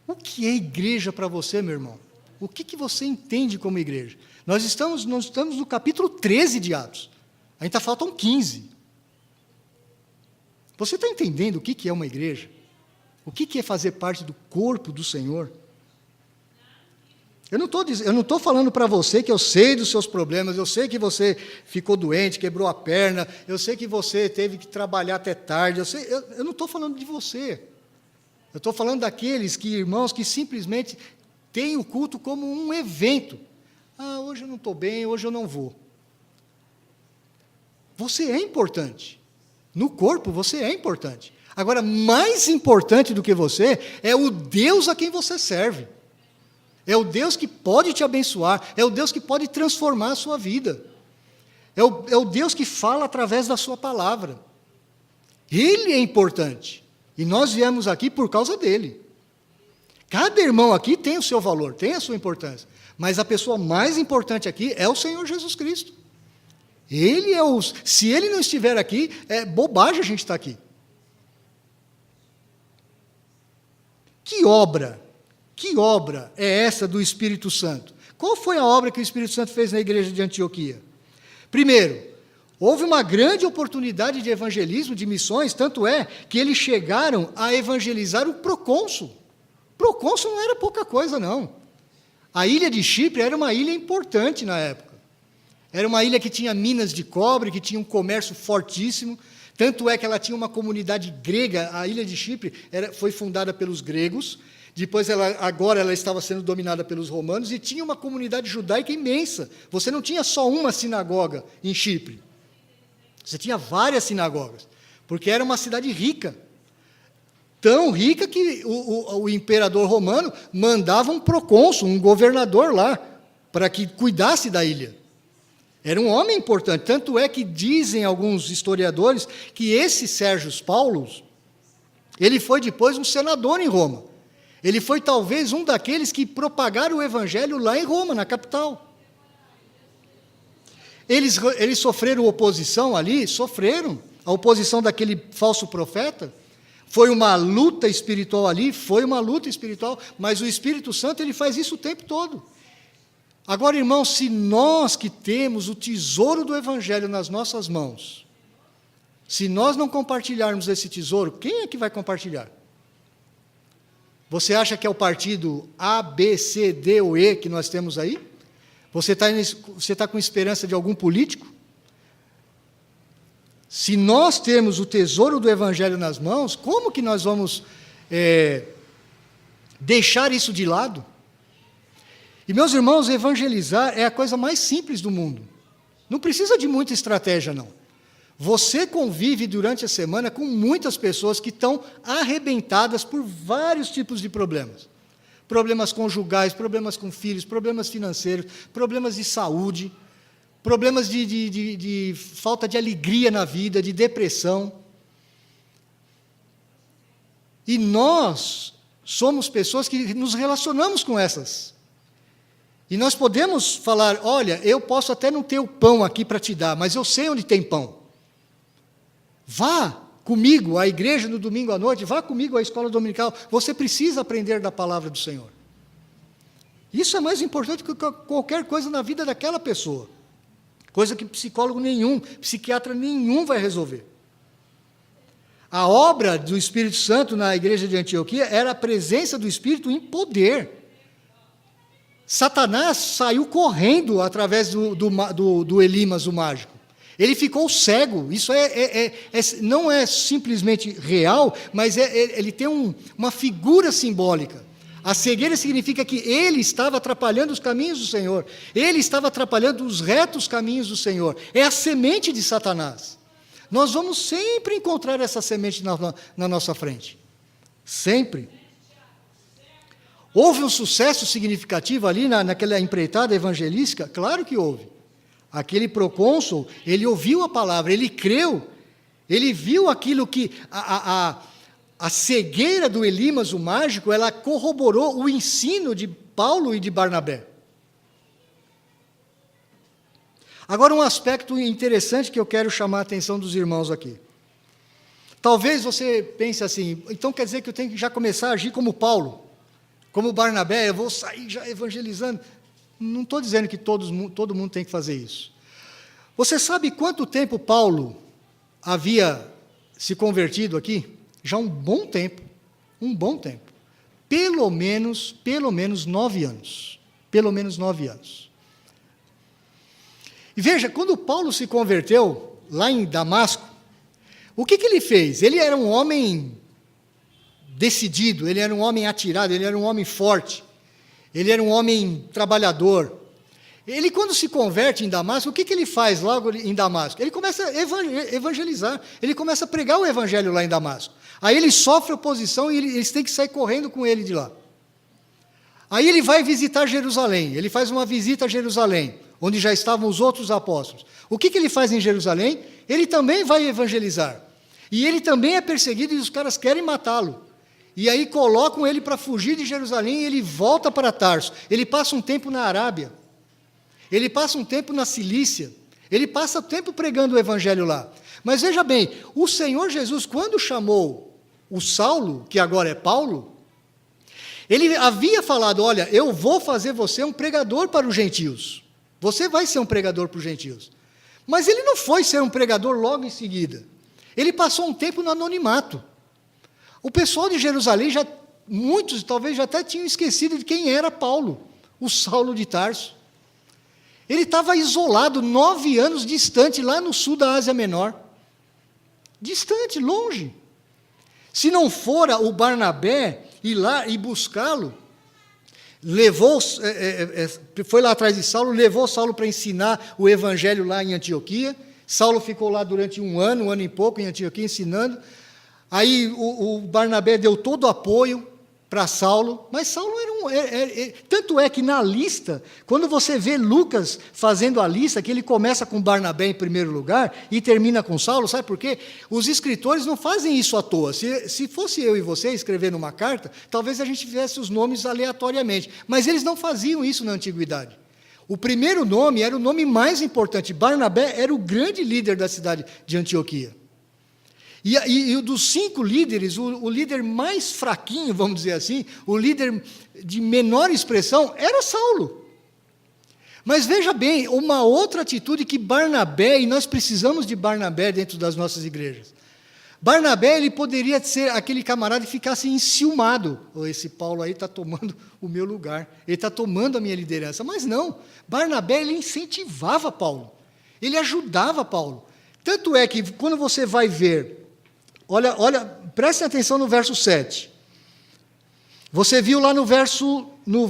A: O que é igreja para você, meu irmão? O que você entende como igreja? Nós estamos no capítulo 13 de Atos. Ainda faltam 15. Você está entendendo o que é uma igreja? O que é fazer parte do corpo do Senhor? Eu não estou falando para você que eu sei dos seus problemas, eu sei que você ficou doente, quebrou a perna, eu sei que você teve que trabalhar até tarde, eu não estou falando de você. Eu estou falando daqueles irmãos que simplesmente têm o culto como um evento. Ah, hoje eu não estou bem, hoje eu não vou. Você é importante. No corpo, você é importante. Agora, mais importante do que você é o Deus a quem você serve. É o Deus que pode te abençoar, é o Deus que pode transformar a sua vida. É o Deus que fala através da sua palavra. Ele é importante. E nós viemos aqui por causa dele. Cada irmão aqui tem o seu valor, tem a sua importância. Mas a pessoa mais importante aqui é o Senhor Jesus Cristo. Se ele não estiver aqui, é bobagem a gente estar aqui. Que obra é essa do Espírito Santo? Qual foi a obra que o Espírito Santo fez na igreja de Antioquia? Primeiro, houve uma grande oportunidade de evangelismo, de missões, tanto é que eles chegaram a evangelizar o procônsul. Procônsul não era pouca coisa, não. A ilha de Chipre era uma ilha importante na época. Era uma ilha que tinha minas de cobre, que tinha um comércio fortíssimo, tanto é que ela tinha uma comunidade grega. A ilha de Chipre foi fundada pelos gregos, depois agora ela estava sendo dominada pelos romanos, e tinha uma comunidade judaica imensa. Você não tinha só uma sinagoga em Chipre, você tinha várias sinagogas, porque era uma cidade rica, tão rica que o imperador romano mandava um procônsul, um governador lá, para que cuidasse da ilha. Era um homem importante, tanto é que dizem alguns historiadores que esse Sérgio Paulo, ele foi depois um senador em Roma. Ele foi talvez um daqueles que propagaram o evangelho lá em Roma, na capital. Eles sofreram oposição ali? Sofreram. A oposição daquele falso profeta. Foi uma luta espiritual ali? Foi uma luta espiritual, mas o Espírito Santo ele faz isso o tempo todo. Agora, irmãos, se nós que temos o tesouro do Evangelho nas nossas mãos, se nós não compartilharmos esse tesouro, quem é que vai compartilhar? Você acha que é o partido A, B, C, D ou E que nós temos aí? Você está com esperança de algum político? Se nós temos o tesouro do Evangelho nas mãos, como que nós vamos deixar isso de lado? E, meus irmãos, evangelizar é a coisa mais simples do mundo. Não precisa de muita estratégia, não. Você convive durante a semana com muitas pessoas que estão arrebentadas por vários tipos de problemas. Problemas conjugais, problemas com filhos, problemas financeiros, problemas de saúde, problemas de falta de alegria na vida, de depressão. E nós somos pessoas que nos relacionamos com essas. E nós podemos falar, olha, eu posso até não ter o pão aqui para te dar, mas eu sei onde tem pão. Vá comigo à igreja no domingo à noite, vá comigo à escola dominical, você precisa aprender da palavra do Senhor. Isso é mais importante que qualquer coisa na vida daquela pessoa, coisa que psicólogo nenhum, psiquiatra nenhum vai resolver. A obra do Espírito Santo na igreja de Antioquia era a presença do Espírito em poder. Satanás saiu correndo através do Elimas, o mágico. Ele ficou cego. Isso não é simplesmente real, mas ele tem uma figura simbólica. A cegueira significa que ele estava atrapalhando os caminhos do Senhor. Ele estava atrapalhando os retos caminhos do Senhor. É a semente de Satanás. Nós vamos sempre encontrar essa semente na nossa frente. Sempre. Houve um sucesso significativo ali naquela empreitada evangelística? Claro que houve. Aquele procônsul, ele ouviu a palavra, ele creu, Ele viu aquilo que a cegueira do Elimas, o mágico, ela corroborou o ensino de Paulo e de Barnabé. Agora, um aspecto interessante que eu quero chamar a atenção dos irmãos aqui. Talvez você pense assim, então quer dizer que eu tenho que já começar a agir como Paulo, como Barnabé, eu vou sair já evangelizando. Não estou dizendo que todo mundo tem que fazer isso. Você sabe quanto tempo Paulo havia se convertido aqui? Já um bom tempo. Um bom tempo. Pelo menos 9 anos. Pelo menos 9 anos. E veja, quando Paulo se converteu, lá em Damasco, o que ele fez? Ele era um homem decidido, ele era um homem atirado, ele era um homem forte, ele era um homem trabalhador. Ele, quando se converte em Damasco, o que ele faz logo em Damasco? Ele começa a evangelizar, ele começa a pregar o evangelho lá em Damasco. Aí ele sofre oposição e eles têm que sair correndo com ele de lá. Aí ele vai visitar Jerusalém, ele faz uma visita a Jerusalém, onde já estavam os outros apóstolos. O que ele faz em Jerusalém? Ele também vai evangelizar. E ele também é perseguido e os caras querem matá-lo. E aí colocam ele para fugir de Jerusalém e ele volta para Tarso. Ele passa um tempo na Arábia. Ele passa um tempo na Cilícia. Ele passa tempo pregando o evangelho lá. Mas veja bem, o Senhor Jesus, quando chamou o Saulo, que agora é Paulo, ele havia falado, olha, eu vou fazer você um pregador para os gentios. Você vai ser um pregador para os gentios. Mas ele não foi ser um pregador logo em seguida. Ele passou um tempo no anonimato. O pessoal de Jerusalém, muitos talvez já até tinham esquecido de quem era Paulo, o Saulo de Tarso. Ele estava isolado, 9 anos distante, lá no sul da Ásia Menor. Distante, longe. Se não fora o Barnabé ir lá e buscá-lo, foi lá atrás de Saulo, levou Saulo para ensinar o evangelho lá em Antioquia. Saulo ficou lá durante um ano e pouco em Antioquia ensinando. Aí o Barnabé deu todo o apoio para Saulo, mas Saulo tanto é que na lista, quando você vê Lucas fazendo a lista, que ele começa com Barnabé em primeiro lugar e termina com Saulo, sabe por quê? Os escritores não fazem isso à toa. Se fosse eu e você escrevendo uma carta, talvez a gente fizesse os nomes aleatoriamente, mas eles não faziam isso na antiguidade. O primeiro nome era o nome mais importante. Barnabé era o grande líder da cidade de Antioquia. E dos 5 líderes, o líder mais fraquinho, vamos dizer assim, o líder de menor expressão, era Saulo. Mas veja bem, uma outra atitude que Barnabé, e nós precisamos de Barnabé dentro das nossas igrejas. Barnabé, ele poderia ser aquele camarada que ficasse enciumado. Esse Paulo aí está tomando o meu lugar, ele está tomando a minha liderança. Mas não, Barnabé, ele incentivava Paulo, ele ajudava Paulo. Tanto é que, quando você vai ver, olha, prestem atenção no verso 7. Você viu lá no verso 1,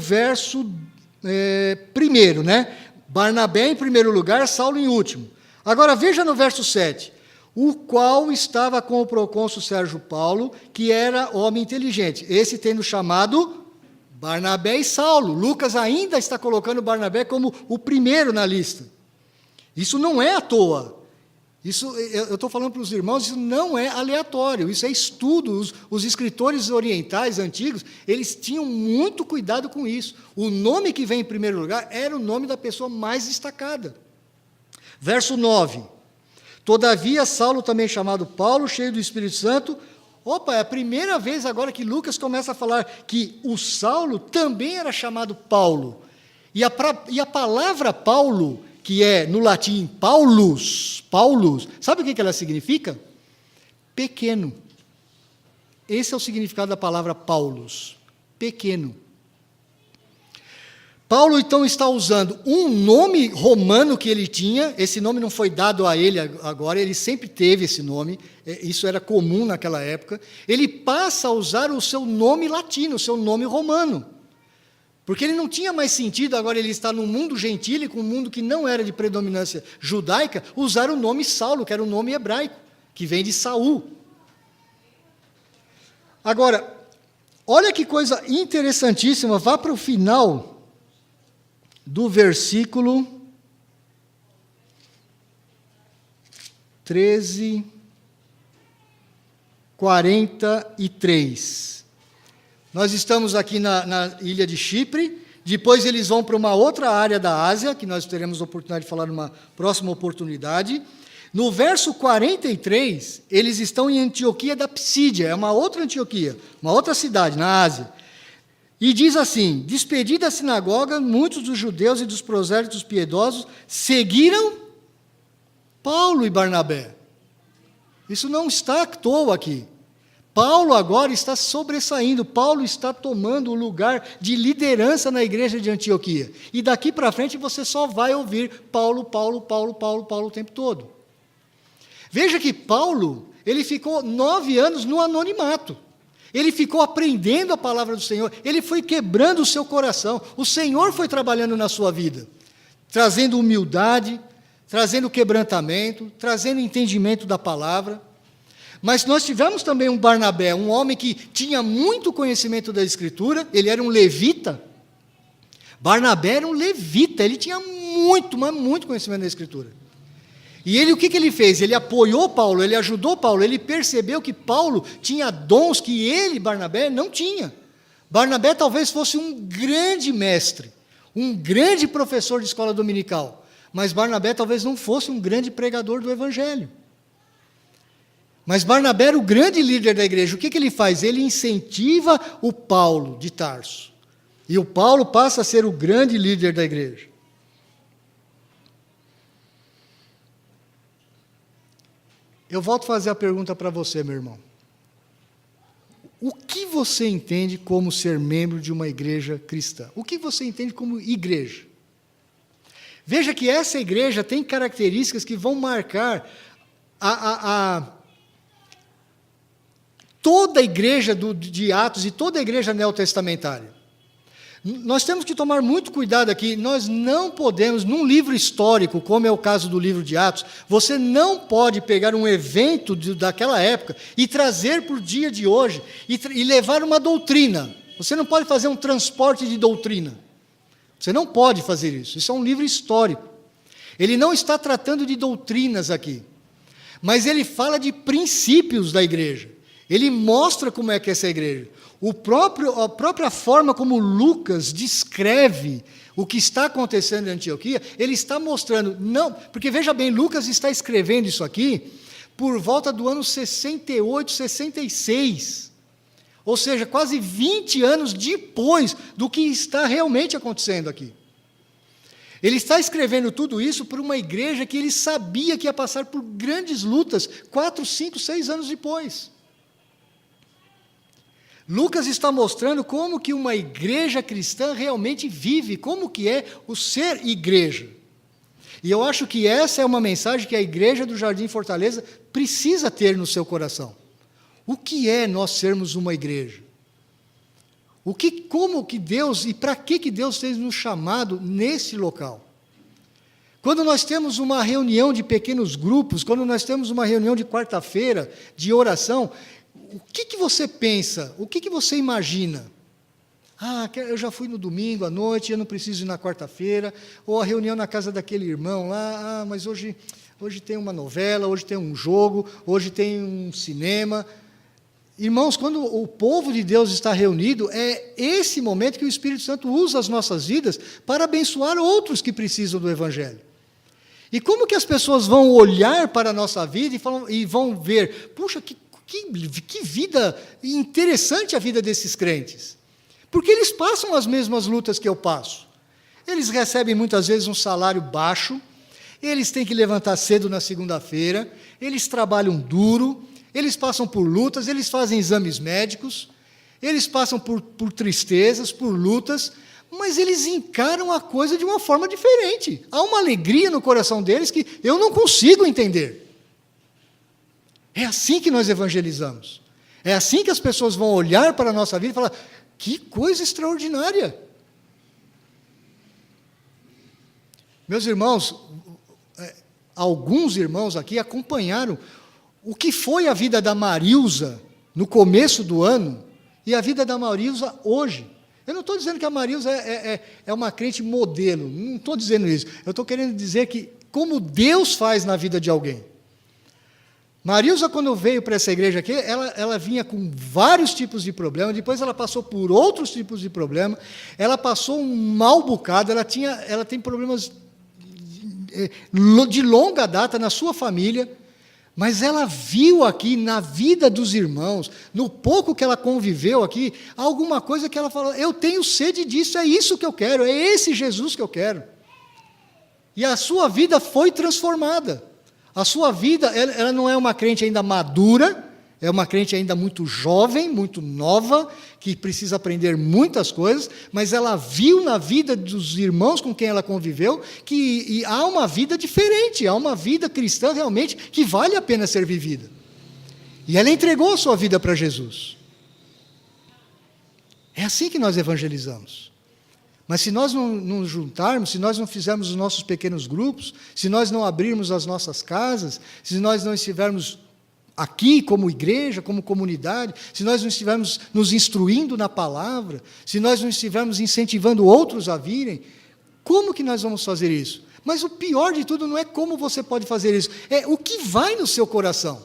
A: né? Barnabé em primeiro lugar, Saulo em último. Agora veja no verso 7. O qual estava com o procônsul Sérgio Paulo, que era homem inteligente. Esse tendo chamado Barnabé e Saulo. Lucas ainda está colocando Barnabé como o primeiro na lista. Isso não é à toa. Isso, eu estou falando para os irmãos, isso não é aleatório, isso é estudo. Os escritores orientais, antigos, eles tinham muito cuidado com isso. O nome que vem em primeiro lugar era o nome da pessoa mais destacada. Verso 9. Todavia, Saulo, também chamado Paulo, cheio do Espírito Santo. É a primeira vez agora que Lucas começa a falar que o Saulo também era chamado Paulo. E a palavra Paulo, que é no latim Paulus, sabe o que ela significa? Pequeno. Esse é o significado da palavra Paulus, pequeno. Paulo, então, está usando um nome romano que ele tinha. Esse nome não foi dado a ele agora, ele sempre teve esse nome, isso era comum naquela época. Ele passa a usar o seu nome latino, o seu nome romano. Porque ele não tinha mais sentido, agora ele está num mundo gentílico, um mundo que não era de predominância judaica, usar o nome Saulo, que era um nome hebraico, que vem de Saul. Agora, olha que coisa interessantíssima, vá para o final do versículo 13 43. Nós estamos aqui na ilha de Chipre, depois eles vão para uma outra área da Ásia, que nós teremos a oportunidade de falar numa próxima oportunidade. No verso 43, eles estão em Antioquia da Psídia, é uma outra Antioquia, uma outra cidade na Ásia. E diz assim: despedida a sinagoga, muitos dos judeus e dos prosélitos piedosos seguiram Paulo e Barnabé. Isso não está à toa aqui. Paulo agora está sobressaindo, Paulo está tomando o lugar de liderança na igreja de Antioquia. E daqui para frente você só vai ouvir Paulo, Paulo, Paulo, Paulo, Paulo o tempo todo. Veja que Paulo, ele ficou 9 anos no anonimato. Ele ficou aprendendo a palavra do Senhor, ele foi quebrando o seu coração. O Senhor foi trabalhando na sua vida, trazendo humildade, trazendo quebrantamento, trazendo entendimento da palavra. Mas nós tivemos também um Barnabé, um homem que tinha muito conhecimento da Escritura, ele era um levita. Barnabé era um levita, ele tinha muito, mas muito conhecimento da Escritura. E ele, o que ele fez? Ele apoiou Paulo, ele ajudou Paulo, ele percebeu que Paulo tinha dons que ele, Barnabé, não tinha. Barnabé talvez fosse um grande mestre, um grande professor de escola dominical, mas Barnabé talvez não fosse um grande pregador do Evangelho. Mas Barnabé era o grande líder da igreja. O que ele faz? Ele incentiva o Paulo de Tarso. E o Paulo passa a ser o grande líder da igreja. Eu volto a fazer a pergunta para você, meu irmão. O que você entende como ser membro de uma igreja cristã? O que você entende como igreja? Veja que essa igreja tem características que vão marcar toda a igreja de Atos e toda a igreja neotestamentária. Nós temos que tomar muito cuidado aqui, nós não podemos, num livro histórico, como é o caso do livro de Atos, você não pode pegar um evento daquela época e trazer para o dia de hoje e levar uma doutrina. Você não pode fazer um transporte de doutrina. Você não pode fazer isso. Isso é um livro histórico. Ele não está tratando de doutrinas aqui, mas ele fala de princípios da igreja. Ele mostra como é que é essa igreja. A própria forma como Lucas descreve o que está acontecendo em Antioquia, ele está mostrando, não, porque veja bem, Lucas está escrevendo isso aqui por volta do ano 68, 66, ou seja, quase 20 anos depois do que está realmente acontecendo aqui. Ele está escrevendo tudo isso por uma igreja que ele sabia que ia passar por grandes lutas 4, 5, 6 anos depois. Lucas está mostrando como que uma igreja cristã realmente vive, como que é o ser igreja. E eu acho que essa é uma mensagem que a igreja do Jardim Fortaleza precisa ter no seu coração. O que é nós sermos uma igreja? Como que Deus, e para que Deus tem nos chamado nesse local? Quando nós temos uma reunião de pequenos grupos, quando nós temos uma reunião de quarta-feira, de oração, o que você pensa? O que você imagina? Eu já fui no domingo à noite, eu não preciso ir na quarta-feira, ou a reunião na casa daquele irmão lá, mas hoje tem uma novela, hoje tem um jogo, hoje tem um cinema. Irmãos, quando o povo de Deus está reunido, é esse momento que o Espírito Santo usa as nossas vidas para abençoar outros que precisam do Evangelho. E como que as pessoas vão olhar para a nossa vida e vão ver, puxa, que vida interessante a vida desses crentes. Porque eles passam as mesmas lutas que eu passo. Eles recebem muitas vezes um salário baixo, eles têm que levantar cedo na segunda-feira, eles trabalham duro, eles passam por lutas, eles fazem exames médicos, eles passam por tristezas, por lutas, mas eles encaram a coisa de uma forma diferente. Há uma alegria no coração deles que eu não consigo entender. É assim que nós evangelizamos. É assim que as pessoas vão olhar para a nossa vida e falar, que coisa extraordinária. Meus irmãos, alguns irmãos aqui acompanharam o que foi a vida da Marilza no começo do ano e a vida da Marilza hoje. Eu não estou dizendo que a Marilza é uma crente modelo, não estou dizendo isso. Eu estou querendo dizer que como Deus faz na vida de alguém. Marilza, quando veio para essa igreja aqui, ela vinha com vários tipos de problemas, depois ela passou por outros tipos de problemas, ela passou um mau bocado, ela tem problemas de longa data na sua família, mas ela viu aqui na vida dos irmãos, no pouco que ela conviveu aqui, alguma coisa que ela falou, eu tenho sede disso, é isso que eu quero, é esse Jesus que eu quero. E a sua vida foi transformada. A sua vida, ela não é uma crente ainda madura, é uma crente ainda muito jovem, muito nova, que precisa aprender muitas coisas, mas ela viu na vida dos irmãos com quem ela conviveu que há uma vida diferente, há uma vida cristã realmente que vale a pena ser vivida. E ela entregou a sua vida para Jesus. É assim que nós evangelizamos. Mas se nós não nos juntarmos, se nós não fizermos os nossos pequenos grupos, se nós não abrirmos as nossas casas, se nós não estivermos aqui como igreja, como comunidade, se nós não estivermos nos instruindo na palavra, se nós não estivermos incentivando outros a virem, como que nós vamos fazer isso? Mas o pior de tudo não é como você pode fazer isso, é o que vai no seu coração.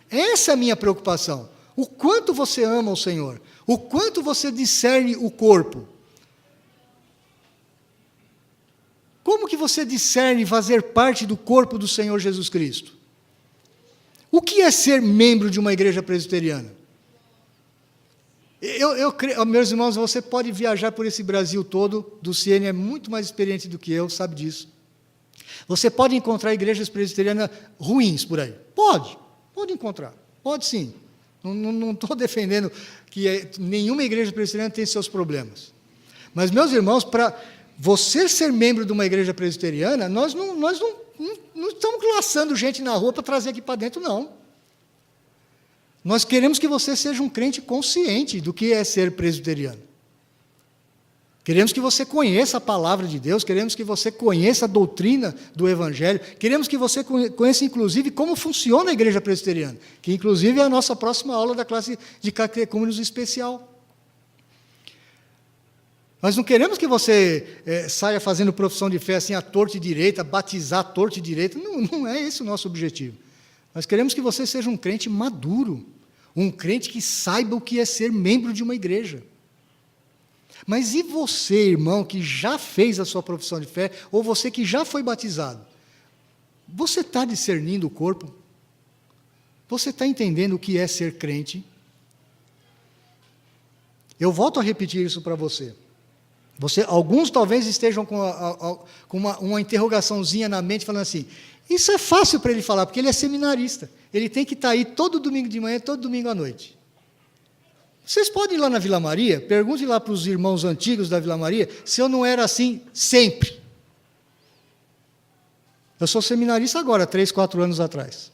A: Essa é a minha preocupação. O quanto você ama o Senhor, o quanto você discerne o corpo. Como que você discerne fazer parte do corpo do Senhor Jesus Cristo? O que é ser membro de uma igreja presbiteriana? Eu creio, meus irmãos, você pode viajar por esse Brasil todo, Luciene é muito mais experiente do que eu, sabe disso. Você pode encontrar igrejas presbiterianas ruins por aí. Pode encontrar, pode sim. Não estou defendendo que nenhuma igreja presbiteriana tem seus problemas. Mas, meus irmãos, para você ser membro de uma igreja presbiteriana, nós não estamos laçando gente na rua para trazer aqui para dentro, não. Nós queremos que você seja um crente consciente do que é ser presbiteriano. Queremos que você conheça a palavra de Deus, queremos que você conheça a doutrina do Evangelho, queremos que você conheça, inclusive, como funciona a igreja presbiteriana, que, inclusive, é a nossa próxima aula da classe de catecúmenos especial. Nós não queremos que você saia fazendo profissão de fé assim, à torta e direita, batizar à torta e direita. Não é esse o nosso objetivo. Nós queremos que você seja um crente maduro, um crente que saiba o que é ser membro de uma igreja. Mas e você, irmão, que já fez a sua profissão de fé, ou você que já foi batizado? Você está discernindo o corpo? Você está entendendo o que é ser crente? Eu volto a repetir isso para você. Alguns talvez estejam com uma interrogaçãozinha na mente, falando assim, isso é fácil para ele falar, porque ele é seminarista. Ele tem que estar aí todo domingo de manhã, todo domingo à noite. Vocês podem ir lá na Vila Maria, pergunte lá para os irmãos antigos da Vila Maria, se eu não era assim sempre. Eu sou seminarista agora, 3, 4 anos atrás.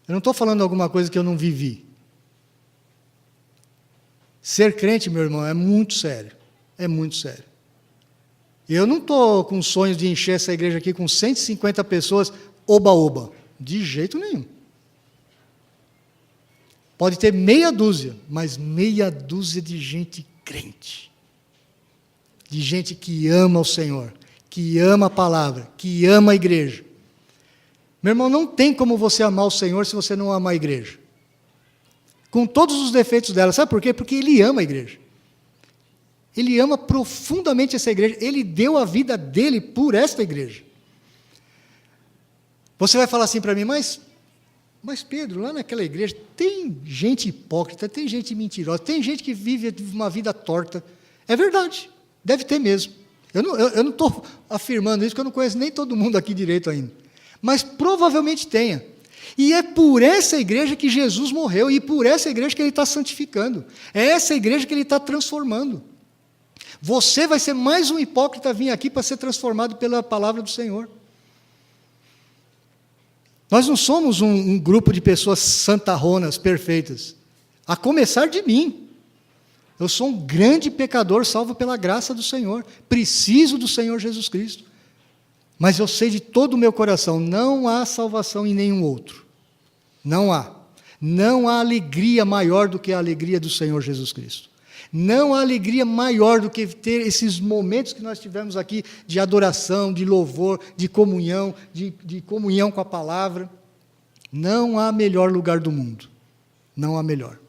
A: Eu não estou falando alguma coisa que eu não vivi. Ser crente, meu irmão, é muito sério. É muito sério. Eu não estou com sonhos de encher essa igreja aqui com 150 pessoas, oba-oba. De jeito nenhum. Pode ter meia dúzia, mas meia dúzia de gente crente. De gente que ama o Senhor, que ama a palavra, que ama a igreja. Meu irmão, não tem como você amar o Senhor se você não ama a igreja. Com todos os defeitos dela. Sabe por quê? Porque Ele ama a igreja. Ele ama profundamente essa igreja. Ele deu a vida dele por esta igreja. Você vai falar assim para mim, mas Pedro, lá naquela igreja tem gente hipócrita, tem gente mentirosa, tem gente que vive uma vida torta. É verdade, deve ter mesmo. Eu não estou afirmando isso, porque eu não conheço nem todo mundo aqui direito ainda. Mas provavelmente tenha. E é por essa igreja que Jesus morreu, e por essa igreja que Ele está santificando. É essa igreja que Ele está transformando. Você vai ser mais um hipócrita a vir aqui para ser transformado pela palavra do Senhor. Nós não somos um grupo de pessoas santarronas, perfeitas. A começar de mim. Eu sou um grande pecador salvo pela graça do Senhor. Preciso do Senhor Jesus Cristo. Mas eu sei de todo o meu coração, não há salvação em nenhum outro. Não há. Não há alegria maior do que a alegria do Senhor Jesus Cristo. Não há alegria maior do que ter esses momentos que nós tivemos aqui de adoração, de louvor, de comunhão com a palavra. Não há melhor lugar do mundo. Não há melhor.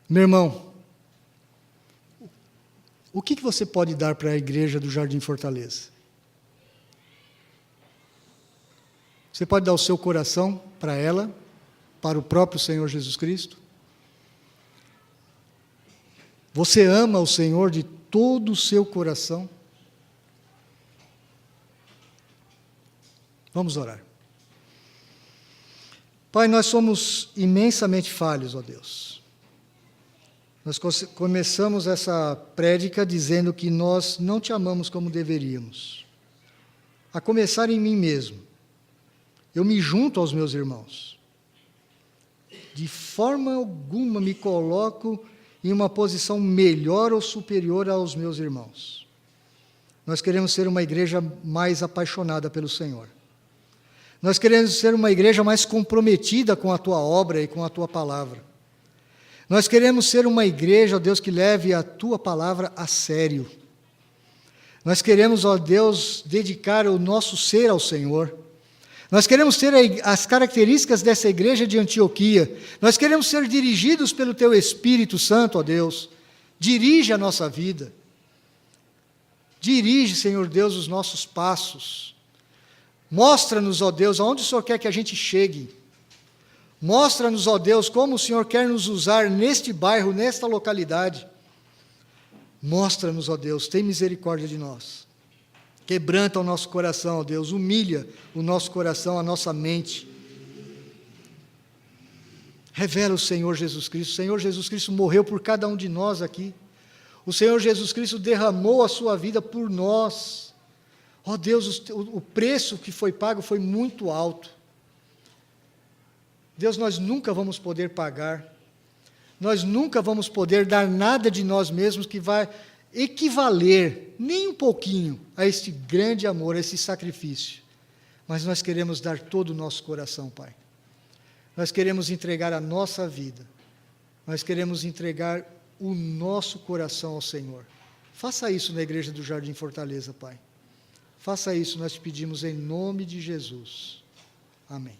A: Meu irmão, o que você pode dar para a igreja do Jardim Fortaleza? Você pode dar o seu coração para ela, para o próprio Senhor Jesus Cristo? Você ama o Senhor de todo o seu coração? Vamos orar. Pai, nós somos imensamente falhos, ó Deus. Nós começamos essa prédica dizendo que nós não te amamos como deveríamos. A começar em mim mesmo. Eu me junto aos meus irmãos. De forma alguma me coloco em uma posição melhor ou superior aos meus irmãos. Nós queremos ser uma igreja mais apaixonada pelo Senhor. Nós queremos ser uma igreja mais comprometida com a Tua obra e com a Tua palavra. Nós queremos ser uma igreja, ó Deus, que leve a Tua palavra a sério. Nós queremos, ó Deus, dedicar o nosso ser ao Senhor. Nós queremos ter as características dessa igreja de Antioquia. Nós queremos ser dirigidos pelo Teu Espírito Santo, ó Deus. Dirige a nossa vida. Dirige, Senhor Deus, os nossos passos. Mostra-nos, ó Deus, aonde o Senhor quer que a gente chegue. Mostra-nos, ó Deus, como o Senhor quer nos usar neste bairro, nesta localidade. Mostra-nos, ó Deus, tem misericórdia de nós. Quebranta o nosso coração, ó Deus, humilha o nosso coração, a nossa mente. Revela o Senhor Jesus Cristo. O Senhor Jesus Cristo morreu por cada um de nós aqui. O Senhor Jesus Cristo derramou a sua vida por nós. Ó Deus, o preço que foi pago foi muito alto. Deus, nós nunca vamos poder pagar. Nós nunca vamos poder dar nada de nós mesmos que vai equivaler, nem um pouquinho, a este grande amor, a esse sacrifício. Mas nós queremos dar todo o nosso coração, Pai. Nós queremos entregar a nossa vida. Nós queremos entregar o nosso coração ao Senhor. Faça isso na igreja do Jardim Fortaleza, Pai. Faça isso, nós te pedimos em nome de Jesus. Amém.